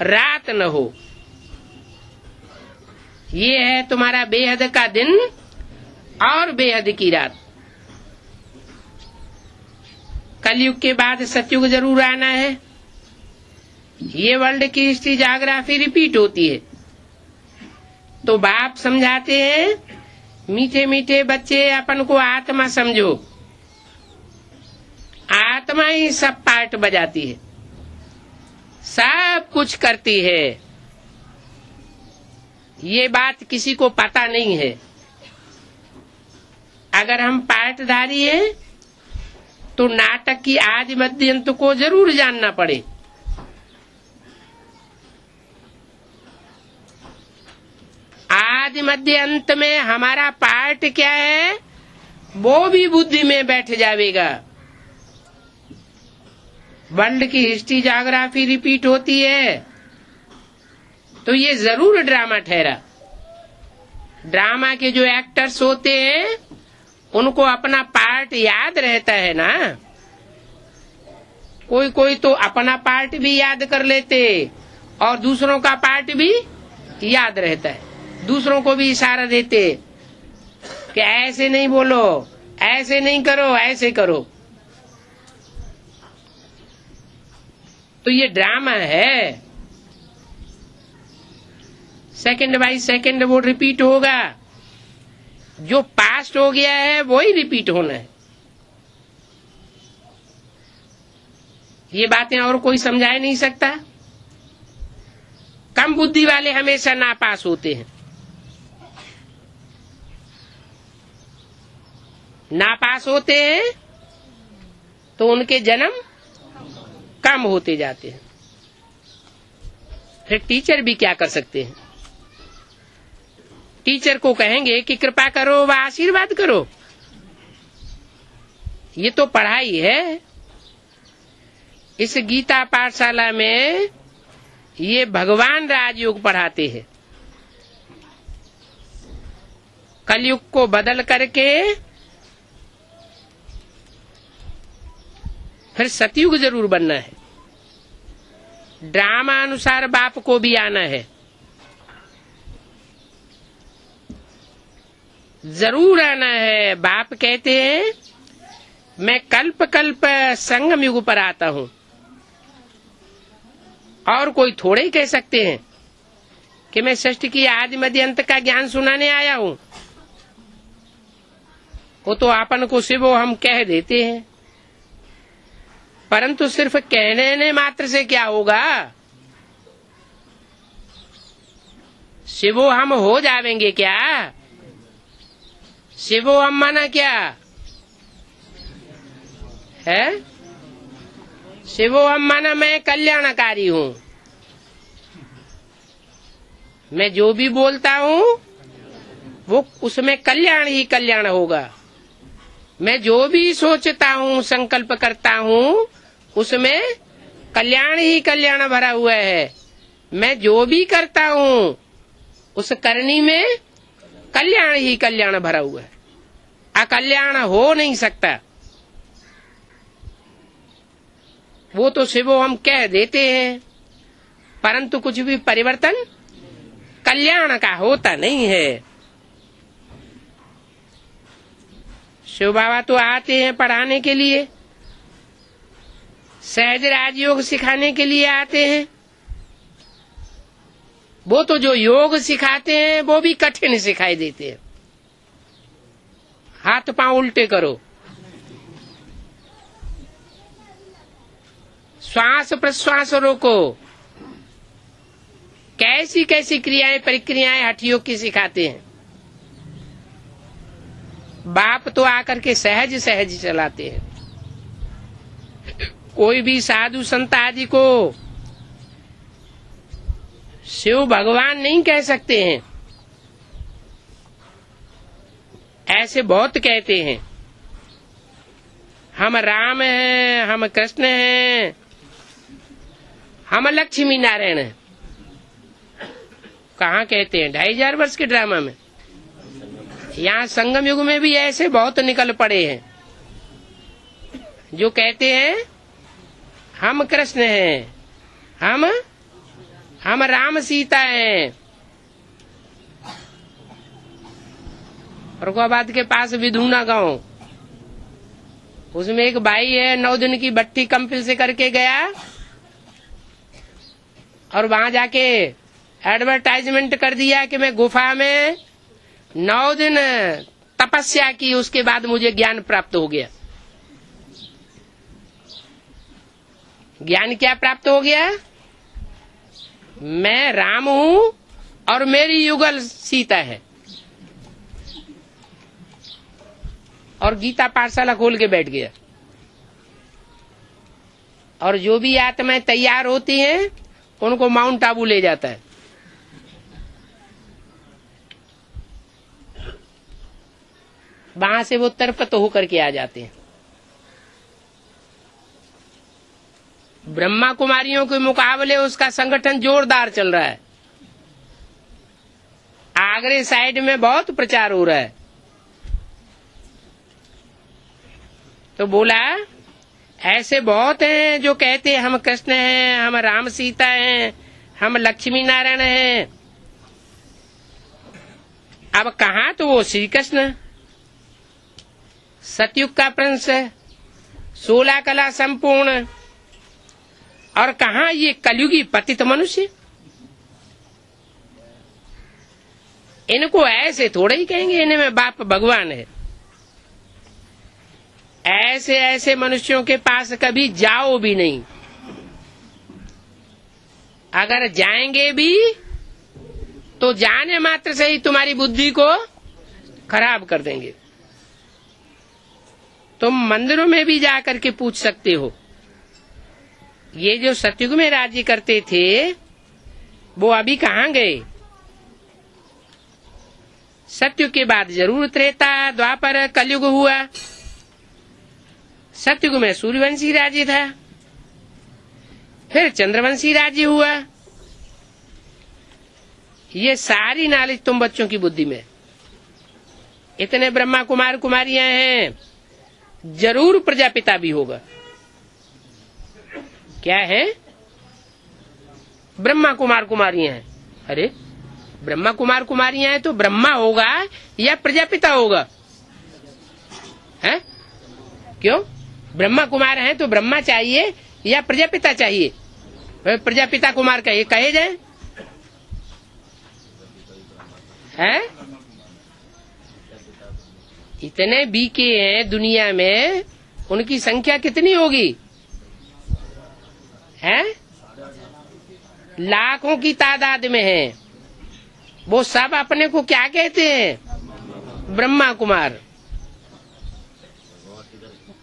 रात न हो। ये है तुम्हारा बेहद का दिन और बेहद की रात। कलयुग के बाद सतयुग जरूर आना है। ये वर्ल्ड की हिस्ट्री ज्योग्राफी रिपीट होती है। तो बाप समझाते हैं, मीठे मीठे बच्चे अपन को आत्मा समझो। आत्मा ही सब पार्ट बजाती है, सब कुछ करती है। ये बात किसी को पता नहीं है। अगर हम पार्टधारी हैं तो नाटक की आदि मध्य अंत को जरूर जानना पड़े। आदि मध्य अंत में हमारा पार्ट क्या है वो भी बुद्धि में बैठ जाएगा। वर्ल्ड की हिस्ट्री ज्योग्राफी रिपीट होती है तो ये जरूर ड्रामा ठहरा। ड्रामा के जो एक्टर्स होते हैं उनको अपना पार्ट याद रहता है ना। कोई कोई तो अपना पार्ट भी याद कर लेते और दूसरों का पार्ट भी याद रहता है। दूसरों को भी इशारा देते कि ऐसे नहीं बोलो, ऐसे नहीं करो, ऐसे करो। तो ये ड्रामा है। सेकंड बाय सेकंड वो रिपीट होगा। जो पास्ट हो गया है वो ही रिपीट होना है। ये बातें और कोई समझा नहीं सकता। कम बुद्धि वाले हमेशा नापास होते हैं। नापास होते हैं तो उनके जन्म कम होते जाते हैं। फिर टीचर भी क्या कर सकते हैं। टीचर को कहेंगे कि कृपा करो व आशीर्वाद करो। ये तो पढ़ाई है। इस गीता पाठशाला में ये भगवान राजयोग पढ़ाते हैं। कलयुग को बदल करके फिर सतयुग जरूर बनना है। ड्रामा अनुसार बाप को भी आना है। जरूर आना है। बाप कहते हैं मैं कल्प कल्प संगम युग पर आता हूं। और कोई थोड़े ही कह सकते हैं कि मैं सृष्टि की आदि मध्य अंत का ज्ञान सुनाने आया हूं। वो तो आपन को शिवो हम कह देते हैं, परंतु सिर्फ कहने मात्र से क्या होगा। शिवो हम हो जाएंगे क्या। शिवो हम माना क्या है। शिवो हम माना मैं कल्याणकारी हूँ। मैं जो भी बोलता हूँ वो उसमें कल्याण ही कल्याण होगा। मैं जो भी सोचता हूँ संकल्प करता हूँ उसमें कल्याण ही कल्याण भरा हुआ है। मैं जो भी करता हूँ उस करनी में कल्याण ही कल्याण भरा हुआ है। अकल्याण हो नहीं सकता। वो तो शिवो हम कह देते हैं, परंतु कुछ भी परिवर्तन कल्याण का होता नहीं है। शिव बाबा तो आते हैं पढ़ाने के लिए, सहज राजयोग सिखाने के लिए आते हैं। वो तो जो योग सिखाते हैं वो भी कठिन सिखाई देते हैं। हाथ पांव उल्टे करो, श्वास प्रश्वास रोको, कैसी कैसी क्रियाएं प्रक्रियाएं हठयोग की सिखाते हैं। बाप तो आकर के सहज सहज चलाते हैं। कोई भी साधु संत आदि को शिव भगवान नहीं कह सकते हैं, ऐसे बहुत कहते हैं। हम राम हैं, हम कृष्ण हैं, हम लक्ष्मी नारायण हैं। कहाँ कहते हैं? 2500 वर्ष के ड्रामा में। यहाँ संगम युग में भी ऐसे बहुत निकल पड़े हैं जो कहते हैं हम कृष्ण हैं, हम राम सीता हैं। औरंगाबाद के पास विधुना गांव, उसमें एक भाई है, 9 दिन की भट्टी कंपिल से करके गया और वहां जाके एडवर्टाइजमेंट कर दिया कि मैं गुफा में 9 दिन तपस्या की, उसके बाद मुझे ज्ञान प्राप्त हो गया। ज्ञान क्या प्राप्त हो गया? मैं राम हूं और मेरी युगल सीता है। और गीता पाठशाला खोल के बैठ गया। और जो भी आत्माएं तैयार होती हैं उनको माउंट आबू ले जाता है। वहां से वो तरपत होकर के आ जाते हैं। ब्रह्मा कुमारियों के मुकाबले उसका संगठन जोरदार चल रहा है। आगरे साइड में बहुत प्रचार हो रहा है। तो बोला ऐसे बहुत हैं जो कहते हैं हम कृष्ण हैं, हम राम सीता हैं, हम लक्ष्मी नारायण हैं। अब कहाँ तो वो श्री कृष्ण सतयुग का प्रिंस, 16 कला संपूर्ण, और कहाँ ये कलयुगी पतित मनुष्य। इनको ऐसे थोड़े ही कहेंगे इनमें बाप भगवान है। ऐसे ऐसे मनुष्यों के पास कभी जाओ भी नहीं। अगर जाएंगे भी तो जाने मात्र से ही तुम्हारी बुद्धि को खराब कर देंगे। तुम मंदिरों में भी जाकर के पूछ सकते हो। ये जो सतयुग में राज्य करते थे वो अभी कहाँ गए? सतयुग के बाद जरूर त्रेता, द्वापर, कलयुग हुआ। सतयुग में सूर्यवंशी राज्य था, फिर चंद्रवंशी राज्य हुआ। ये सारी नॉलेज तुम बच्चों की बुद्धि में। इतने ब्रह्मा कुमार कुमारियां हैं, जरूर प्रजापिता भी होगा। क्या है? ब्रह्मा कुमार कुमारियां हैं। अरे ब्रह्मा कुमार कुमारियां हैं तो ब्रह्मा होगा या प्रजापिता होगा? है? क्यों? ब्रह्मा कुमार हैं तो ब्रह्मा चाहिए या प्रजापिता चाहिए? प्रजापिता कुमार कहे जाए हैं? इतने बीके हैं दुनिया में, उनकी संख्या कितनी होगी? हैं? लाखों की तादाद में है। वो सब अपने को क्या कहते हैं? ब्रह्मा कुमार।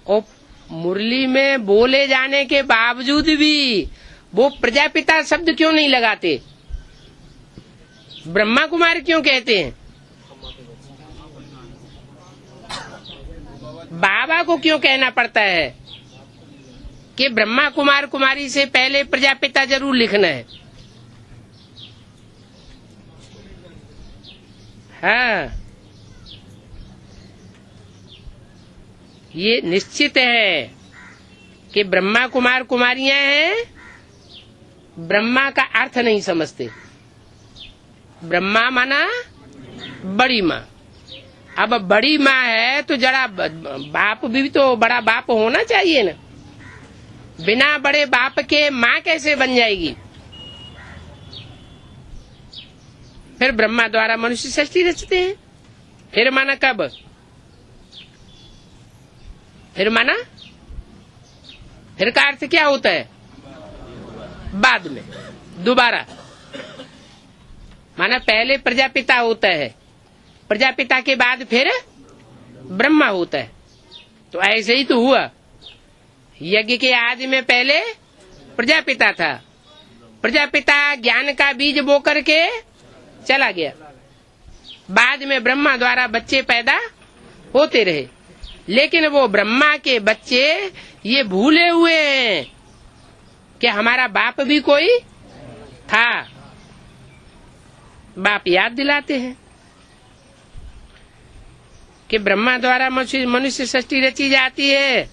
और मुरली में बोले जाने के बावजूद भी वो प्रजापिता शब्द क्यों नहीं लगाते? ब्रह्मा कुमार क्यों कहते हैं? बाबा को क्यों कहना पड़ता है कि ब्रह्मा कुमार कुमारी से पहले प्रजापिता जरूर लिखना है? हाँ, ये निश्चित है कि ब्रह्मा कुमार कुमारियां हैं। ब्रह्मा का अर्थ नहीं समझते। ब्रह्मा माना बड़ी माँ। अब बड़ी माँ है तो जरा बाप भी तो बड़ा बाप होना चाहिए ना। बिना बड़े बाप के माँ कैसे बन जाएगी? फिर ब्रह्मा द्वारा मनुष्य सृष्टि रचते हैं। फिर माना कब? फिर माना फिर का अर्थ क्या होता है? बाद में, दोबारा। माना पहले प्रजापिता होता है, प्रजापिता के बाद फिर ब्रह्मा होता है। तो ऐसे ही तो हुआ। यज्ञ के आदि में पहले प्रजापिता था, प्रजापिता ज्ञान का बीज बो करके चला गया। बाद में ब्रह्मा द्वारा बच्चे पैदा होते रहे, लेकिन वो ब्रह्मा के बच्चे ये भूले हुए हैं कि हमारा बाप भी कोई था। बाप याद दिलाते हैं कि ब्रह्मा द्वारा मनुष्य सृष्टि रची जाती है,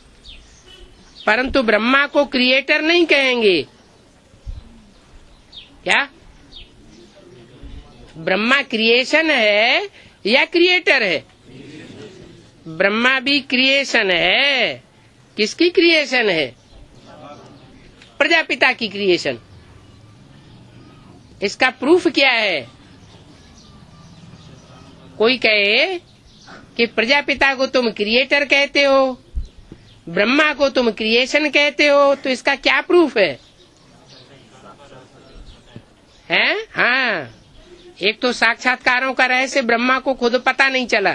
परंतु ब्रह्मा को क्रिएटर नहीं कहेंगे। क्या ब्रह्मा क्रिएशन है या क्रिएटर है? ब्रह्मा भी क्रिएशन है। किसकी क्रिएशन है? प्रजापिता की क्रिएशन। इसका प्रूफ क्या है? कोई कहे कि प्रजापिता को तुम क्रिएटर कहते हो, ब्रह्मा को तुम क्रिएशन कहते हो, तो इसका क्या प्रूफ है? हैं? हाँ, एक तो साक्षात्कारों का रहस्य ब्रह्मा को खुद पता नहीं चला,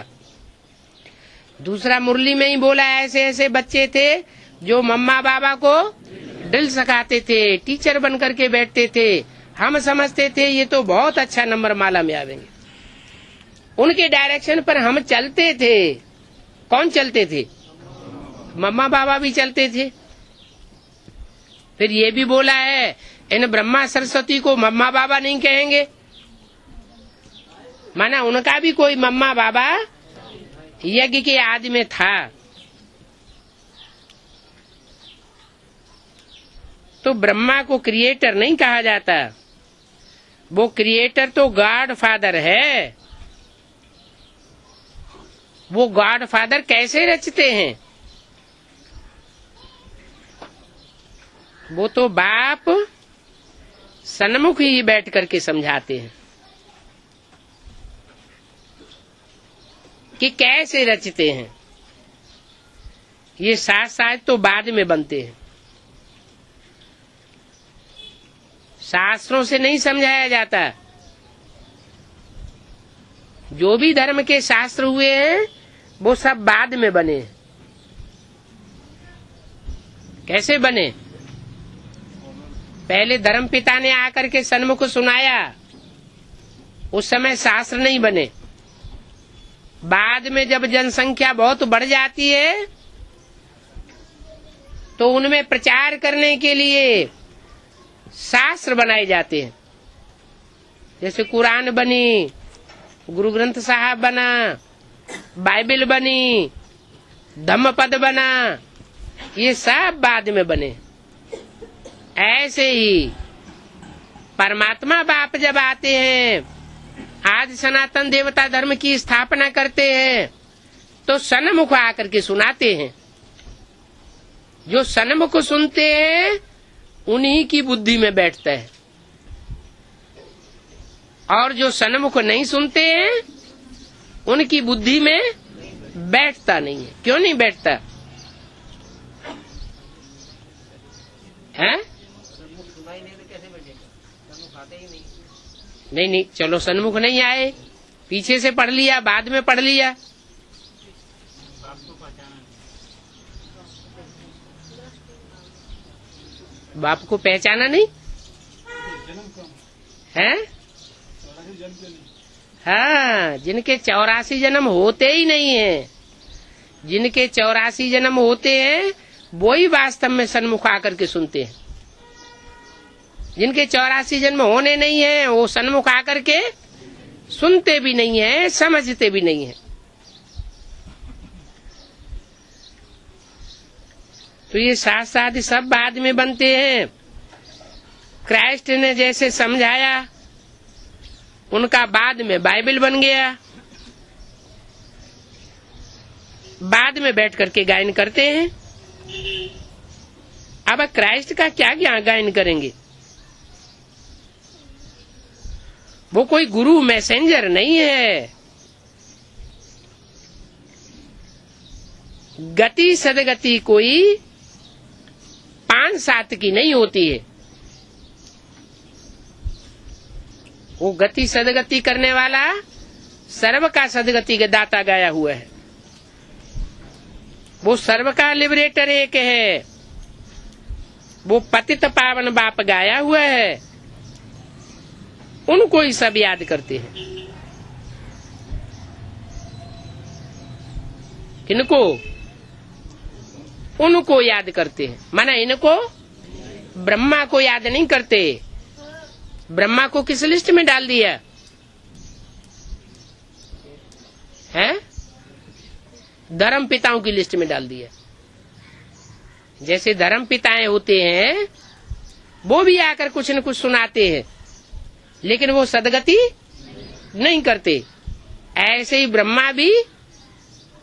दूसरा मुरली में ही बोला ऐसे ऐसे बच्चे थे जो मम्मा बाबा को ड्रिल सिखाते थे, टीचर बन करके बैठते थे। हम समझते थे ये तो बहुत अच्छा नंबर माला में आवेंगे, उनके डायरेक्शन पर हम चलते थे। कौन चलते थे? मम्मा बाबा भी चलते थे। फिर ये भी बोला है इन ब्रह्मा सरस्वती को मम्मा बाबा नहीं कहेंगे, माना उनका भी कोई मम्मा बाबा यज्ञ के आदि में था। तो ब्रह्मा को क्रिएटर नहीं कहा जाता, वो क्रिएटर तो गॉड फादर है। वो गॉड फादर कैसे रचते हैं? वो तो बाप सन्मुख ही बैठ करके समझाते हैं कि कैसे रचते हैं। ये साथ साथ तो बाद में बनते हैं, शास्त्रों से नहीं समझाया जाता। जो भी धर्म के शास्त्र हुए हैं वो सब बाद में बने। कैसे बने? पहले धर्म पिता ने आकर के सन्मुख सुनाया, उस समय शास्त्र नहीं बने। बाद में जब जनसंख्या बहुत बढ़ जाती है तो उनमें प्रचार करने के लिए शास्त्र बनाए जाते हैं। जैसे कुरान बनी, गुरु ग्रंथ साहब बना, बाइबल बनी, धम्मपद बना, ये सब बाद में बने। ऐसे ही परमात्मा बाप जब आते हैं, आज सनातन देवता धर्म की स्थापना करते हैं, तो सन्मुख आकर के सुनाते हैं। जो सन्मुख सुनते हैं उन्हीं की बुद्धि में बैठता है, और जो सन्मुख नहीं सुनते हैं उनकी बुद्धि में बैठता नहीं है। क्यों नहीं बैठता है? नहीं, चलो सन्मुख नहीं आए, पीछे से पढ़ लिया, बाद में पढ़ लिया। बाप को पहचाना नहीं है? हाँ, जिनके 84 जन्म होते ही नहीं है, जिनके 84 जन्म होते हैं वो ही वास्तव में सन्मुख आकर के सुनते हैं। जिनके 84 जन्म होने नहीं है वो सन्मुख आकर के सुनते भी नहीं है, समझते भी नहीं है। तो ये साथ साथ सब बाद में बनते हैं। क्राइस्ट ने जैसे समझाया, उनका बाद में बाइबल बन गया, बाद में बैठ करके गायन करते हैं। अब क्राइस्ट का क्या गायन करेंगे? वो कोई गुरु मैसेंजर नहीं है। गति सदगति कोई 5-7 की नहीं होती है। वो गति सदगति करने वाला सर्व का सदगति के दाता गाया हुआ है। वो सर्व का लिबरेटर एक है। वो पतित पावन बाप गाया हुआ है, उनको ही सब याद करते हैं। किनको? उनको याद करते हैं। माना इनको ब्रह्मा को याद नहीं करते। ब्रह्मा को किस लिस्ट में डाल दिया है? धर्म पिताओं की लिस्ट में डाल दिया। जैसे धर्म पिताएं होते हैं, वो भी आकर कुछ न कुछ सुनाते हैं, लेकिन वो सदगति नहीं करते। ऐसे ही ब्रह्मा भी,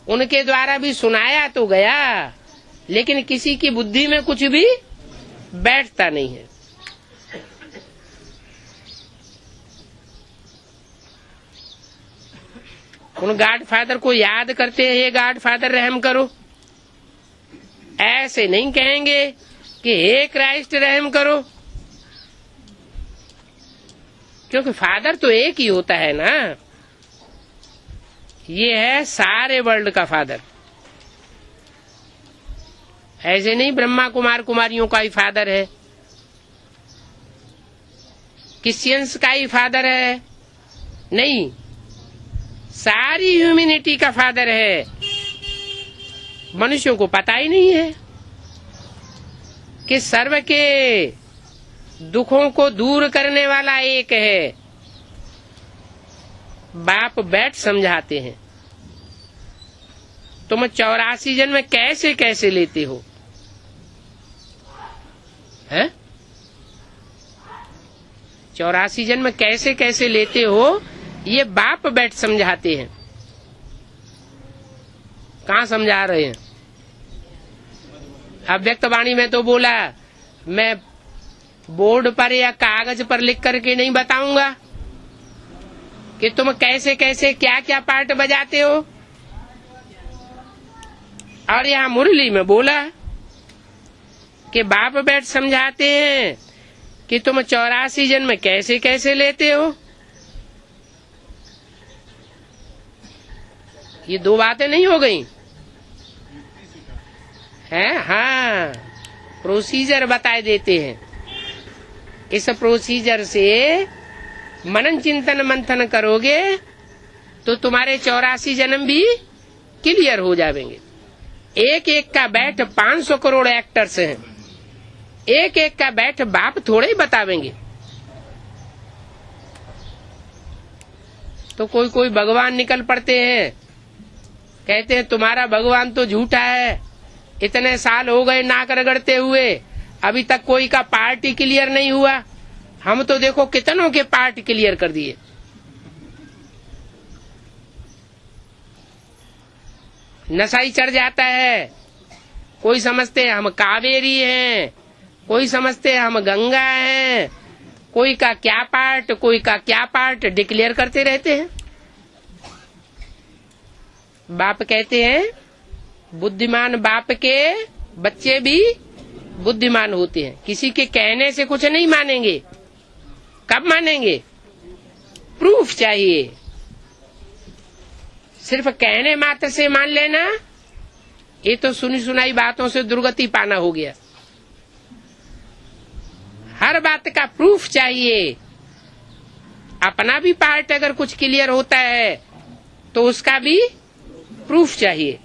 उनके द्वारा भी सुनाया तो गया, लेकिन किसी की बुद्धि में कुछ भी बैठता नहीं है। उन गॉड फादर को याद करते हैं, हे गॉड फादर रहम करो। ऐसे नहीं कहेंगे कि हे क्राइस्ट रहम करो, क्योंकि फादर तो एक ही होता है ना। ये है सारे वर्ल्ड का फादर। ऐसे नहीं ब्रह्मा कुमार कुमारियों का ही फादर है, क्रिश्चियंस का ही फादर है, नहीं, सारी ह्यूमैनिटी का फादर है। मनुष्यों को पता ही नहीं है कि सर्व के दुखों को दूर करने वाला एक है। बाप बैठ समझाते हैं, तुम 84 जन्म कैसे कैसे लेते हो, है? 84 जन्म कैसे कैसे लेते हो, ये बाप बैठ समझाते हैं। कहाँ समझा रहे हैं? अव्यक्त वाणी में तो बोला, मैं बोर्ड पर या कागज पर लिख करके नहीं बताऊंगा कि तुम कैसे कैसे क्या क्या पार्ट बजाते हो। और यहाँ मुरली में बोला कि बाप बैठ समझाते हैं कि तुम 84 जन्म कैसे कैसे लेते हो। ये दो बातें नहीं हो गई हैं? हाँ, प्रोसीजर बताए देते हैं। इस प्रोसीजर से मनन चिंतन मंथन करोगे तो तुम्हारे 84 जन्म भी क्लियर हो जाएंगे। एक एक का बैठ 500 करोड़ एक्टर्स हैं, एक एक का बैठ बाप थोड़े ही बतावेंगे। तो कोई कोई भगवान निकल पड़ते हैं, कहते हैं तुम्हारा भगवान तो झूठा है, इतने साल हो गए नाक रगड़ते हुए, अभी तक कोई का पार्ट ही क्लियर नहीं हुआ। हम तो देखो कितनों के पार्ट क्लियर कर दिए। नशा ही चढ़ जाता है। कोई समझते हैं हम कावेरी हैं, कोई समझते हैं हम गंगा हैं, कोई का क्या पार्ट, कोई का क्या पार्ट डिक्लेयर करते रहते हैं। बाप कहते हैं बुद्धिमान बाप के बच्चे भी बुद्धिमान होते हैं। किसी के कहने से कुछ नहीं मानेंगे। कब मानेंगे? प्रूफ चाहिए। सिर्फ कहने मात्र से मान लेना, ये तो सुनी सुनाई बातों से दुर्गति पाना हो गया। हर बात का प्रूफ चाहिए। अपना भी पार्ट अगर कुछ क्लियर होता है तो उसका भी प्रूफ चाहिए।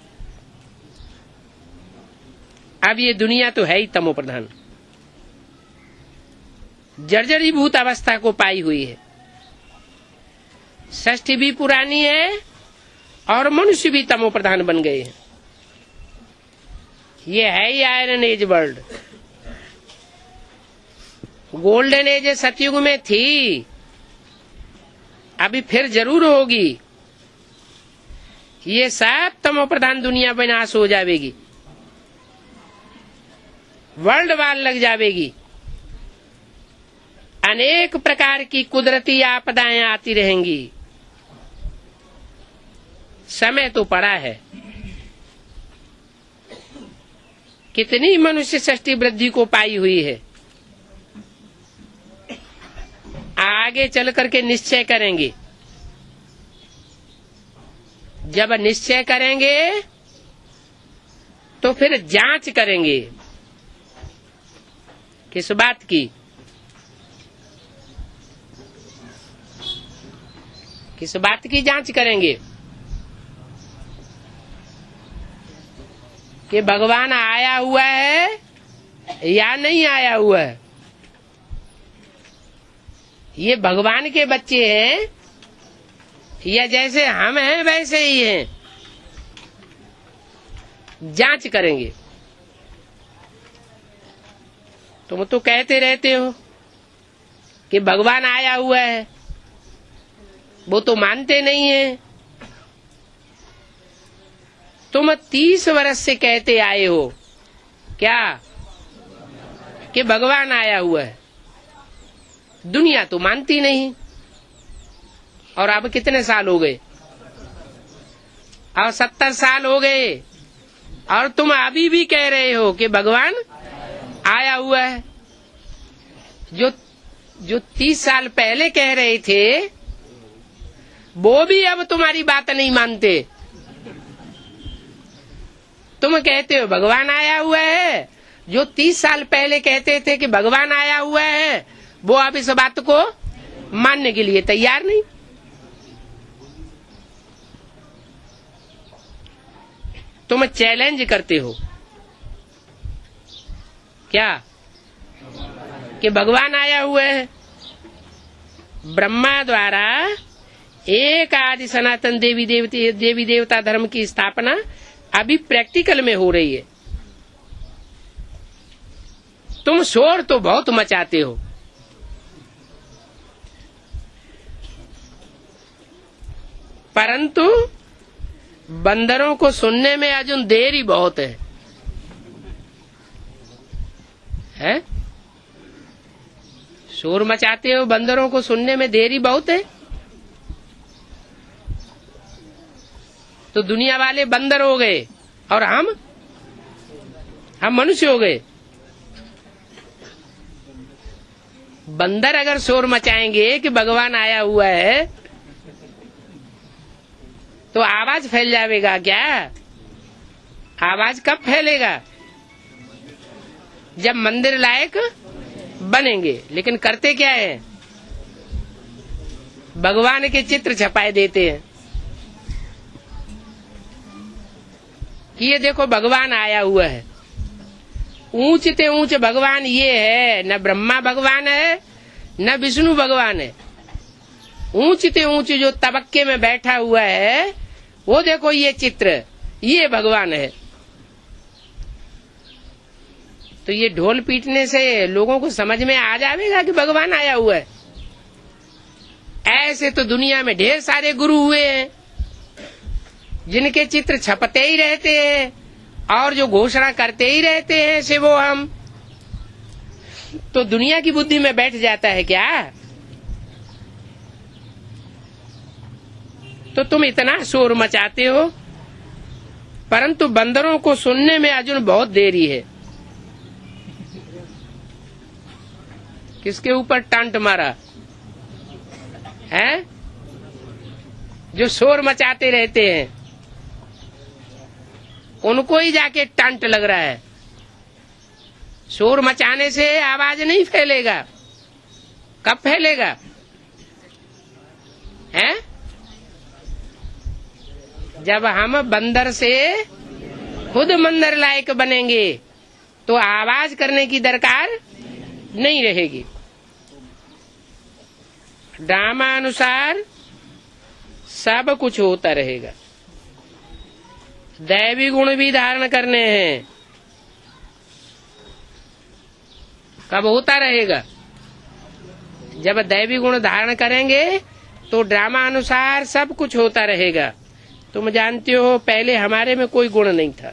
अब ये दुनिया तो है ही तमो प्रधान, जर्जरीभूत अवस्था को पाई हुई है। षष्ठी भी पुरानी है और मनुष्य भी तमो प्रधान बन गए हैं। ये है ही iron age world. Golden age सतयुग में थी, अभी फिर जरूर होगी। ये सब तमो प्रधान दुनिया विनाश हो जाएगी, वर्ल्ड वार लग जाएगी। अनेक प्रकार की कुदरती आपदाएं आती रहेंगी। समय तो पड़ा है। कितनी मनुष्य षष्ठी वृद्धि को पाई हुई है। आगे चल करके निश्चय करेंगे। जब निश्चय करेंगे तो फिर जांच करेंगे। किस बात की? किस बात की जांच करेंगे कि भगवान आया हुआ है या नहीं आया हुआ है? ये भगवान के बच्चे हैं या जैसे हम हैं वैसे ही हैं? जांच करेंगे। तुम तो कहते रहते हो कि भगवान आया हुआ है, वो तो मानते नहीं है। तुम 30 वर्ष से कहते आए हो क्या कि भगवान आया हुआ है, दुनिया तो मानती नहीं। और अब कितने साल हो गए? अब 70 साल हो गए और तुम अभी भी कह रहे हो कि भगवान आया हुआ है। जो 30 साल पहले कह रहे थे वो भी अब तुम्हारी बात नहीं मानते। तुम कहते हो भगवान आया हुआ है, जो 30 साल पहले कहते थे कि भगवान आया हुआ है वो अब इस बात को मानने के लिए तैयार नहीं। तुम चैलेंज करते हो क्या कि भगवान आया हुआ है। ब्रह्मा द्वारा एक आदि सनातन देवी देवता धर्म की स्थापना अभी प्रैक्टिकल में हो रही है। तुम शोर तो बहुत मचाते हो, परंतु बंदरों को सुनने में अजून देरी बहुत है, हैं? शोर मचाते हो, बंदरों को सुनने में देरी बहुत है। तो दुनिया वाले बंदर हो गए और हम मनुष्य हो गए। बंदर अगर शोर मचाएंगे कि भगवान आया हुआ है तो आवाज फैल जाएगा क्या? आवाज कब फैलेगा? जब मंदिर लायक बनेंगे। लेकिन करते क्या है? भगवान के चित्र छपाए देते हैं कि ये देखो भगवान आया हुआ है। ऊंच ते ऊंच भगवान ये है, न ब्रह्मा भगवान है न विष्णु भगवान है। ऊंच ते ऊंच जो तबक्के में बैठा हुआ है वो देखो ये चित्र, ये भगवान है। तो ये ढोल पीटने से लोगों को समझ में आ जाएगा कि भगवान आया हुआ है। ऐसे तो दुनिया में ढेर सारे गुरु हुए हैं जिनके चित्र छपते ही रहते हैं और जो घोषणा करते ही रहते हैं से वो हम। तो दुनिया की बुद्धि में बैठ जाता है क्या? तो तुम इतना शोर मचाते हो, परंतु बंदरों को सुनने में अजून बहुत देरी है। किसके ऊपर टांट मारा है? जो शोर मचाते रहते हैं उनको ही जाके टांट लग रहा है। शोर मचाने से आवाज नहीं फैलेगा। कब फैलेगा? हैं? जब हम बंदर से खुद मंदिर लायक बनेंगे तो आवाज करने की दरकार नहीं रहेगी। ड्रामा अनुसार सब कुछ होता रहेगा। दैवी गुण भी धारण करने हैं। कब होता रहेगा? जब दैवी गुण धारण करेंगे तो ड्रामा अनुसार सब कुछ होता रहेगा। तुम जानते हो पहले हमारे में कोई गुण नहीं था।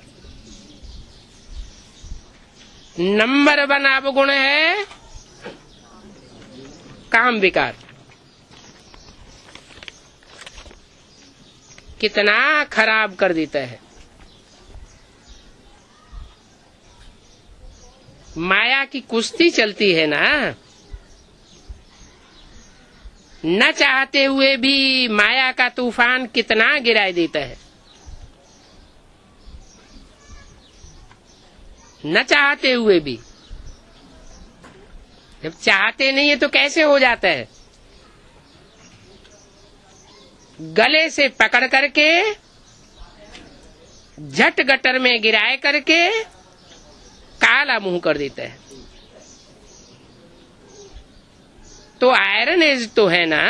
नंबर 1 अब गुण है काम विकार। कितना खराब कर देता है। माया की कुश्ती चलती है ना, न चाहते हुए भी माया का तूफान कितना गिराए देता है। न चाहते हुए भी। जब चाहते नहीं है तो कैसे हो जाता है? गले से पकड़ करके झट गटर में गिराए करके काला मुंह कर देता है। तो आयरन एज तो है ना,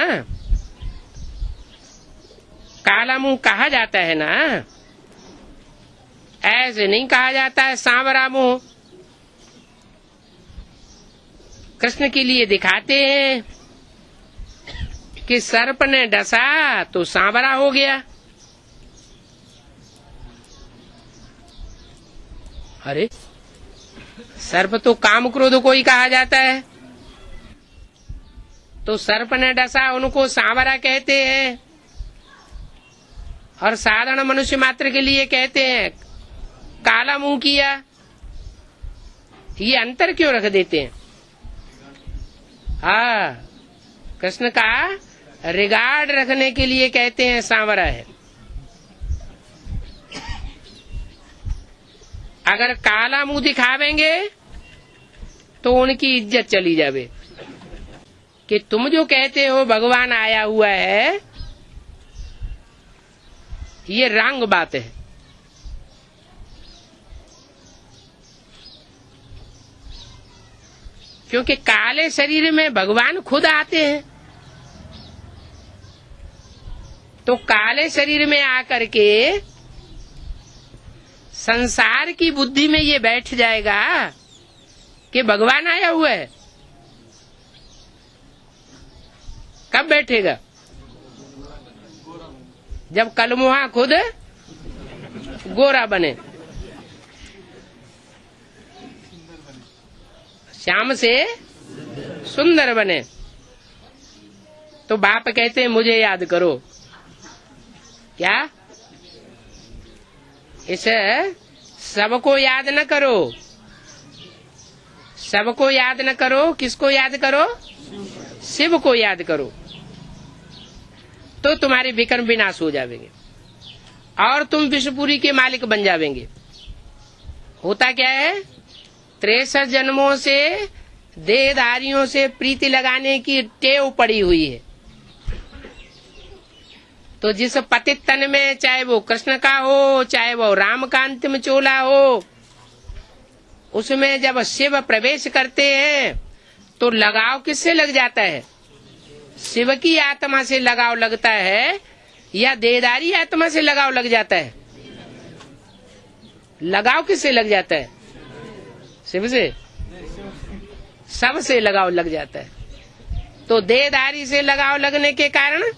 काला मुंह कहा जाता है ना, ऐसे नहीं कहा जाता है सांवरा मुंह। कृष्ण के लिए दिखाते हैं कि सर्प ने डसा तो सांवरा हो गया। अरे सर्प तो काम क्रोध को ही कहा जाता है, तो सर्प ने डसा उनको सांवरा कहते हैं, और साधारण मनुष्य मात्र के लिए कहते हैं काला मुंह किया। ये अंतर क्यों रख देते हैं? कृष्ण का रिगार्ड रखने के लिए कहते हैं सांवरा है। अगर काला मुंह दिखावेंगे तो उनकी इज्जत चली जावे कि तुम जो कहते हो भगवान आया हुआ है, ये रंग बात है। क्योंकि काले शरीर में भगवान खुद आते हैं, तो काले शरीर में आकर के संसार की बुद्धि में ये बैठ जाएगा कि भगवान आया हुआ है। कब बैठेगा? जब कलमुहा खुद गोरा बने, श्याम से सुंदर बने, तो बाप कहते हैं मुझे याद करो। क्या? इसे सबको याद न करो, सबको याद न करो, किसको याद करो? शिव को याद करो, तो तुम्हारे विक्रम विनाश हो जाएंगे और तुम विश्वपुरी के मालिक बन जाएंगे। होता क्या है? 63 जन्मों से देहधारियों से प्रीति लगाने की टेव पड़ी हुई है। तो जिस पतित तन में, चाहे वो कृष्ण का हो, चाहे वो राम का अंतिम चोला हो, उसमें जब शिव प्रवेश करते हैं तो लगाव किससे लग जाता है? शिव की आत्मा से लगाव लगता है या देहधारी आत्मा से लगाव लग जाता है? लगाव किससे लग जाता है? शिव से, सबसे लगाव लग जाता है। तो देहधारी से लगाव लगने के कारण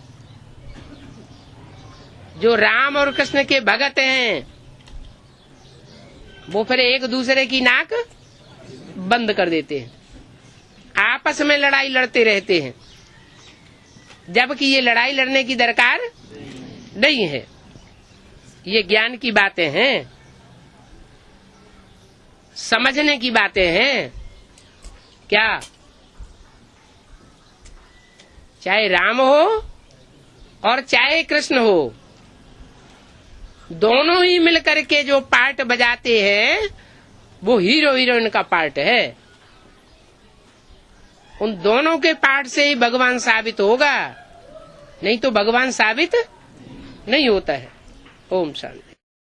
जो राम और कृष्ण के भगत हैं वो फिर एक दूसरे की नाक बंद कर देते हैं, आपस में लड़ाई लड़ते रहते हैं, जबकि ये लड़ाई लड़ने की दरकार नहीं है। ये ज्ञान की बातें हैं, समझने की बातें हैं। क्या? चाहे राम हो और चाहे कृष्ण हो, दोनों ही मिलकर के जो पार्ट बजाते हैं वो हीरो हीरोइन का पार्ट है। उन दोनों के पार्ट से ही भगवान साबित होगा, नहीं तो भगवान साबित नहीं होता है। ओम शांति।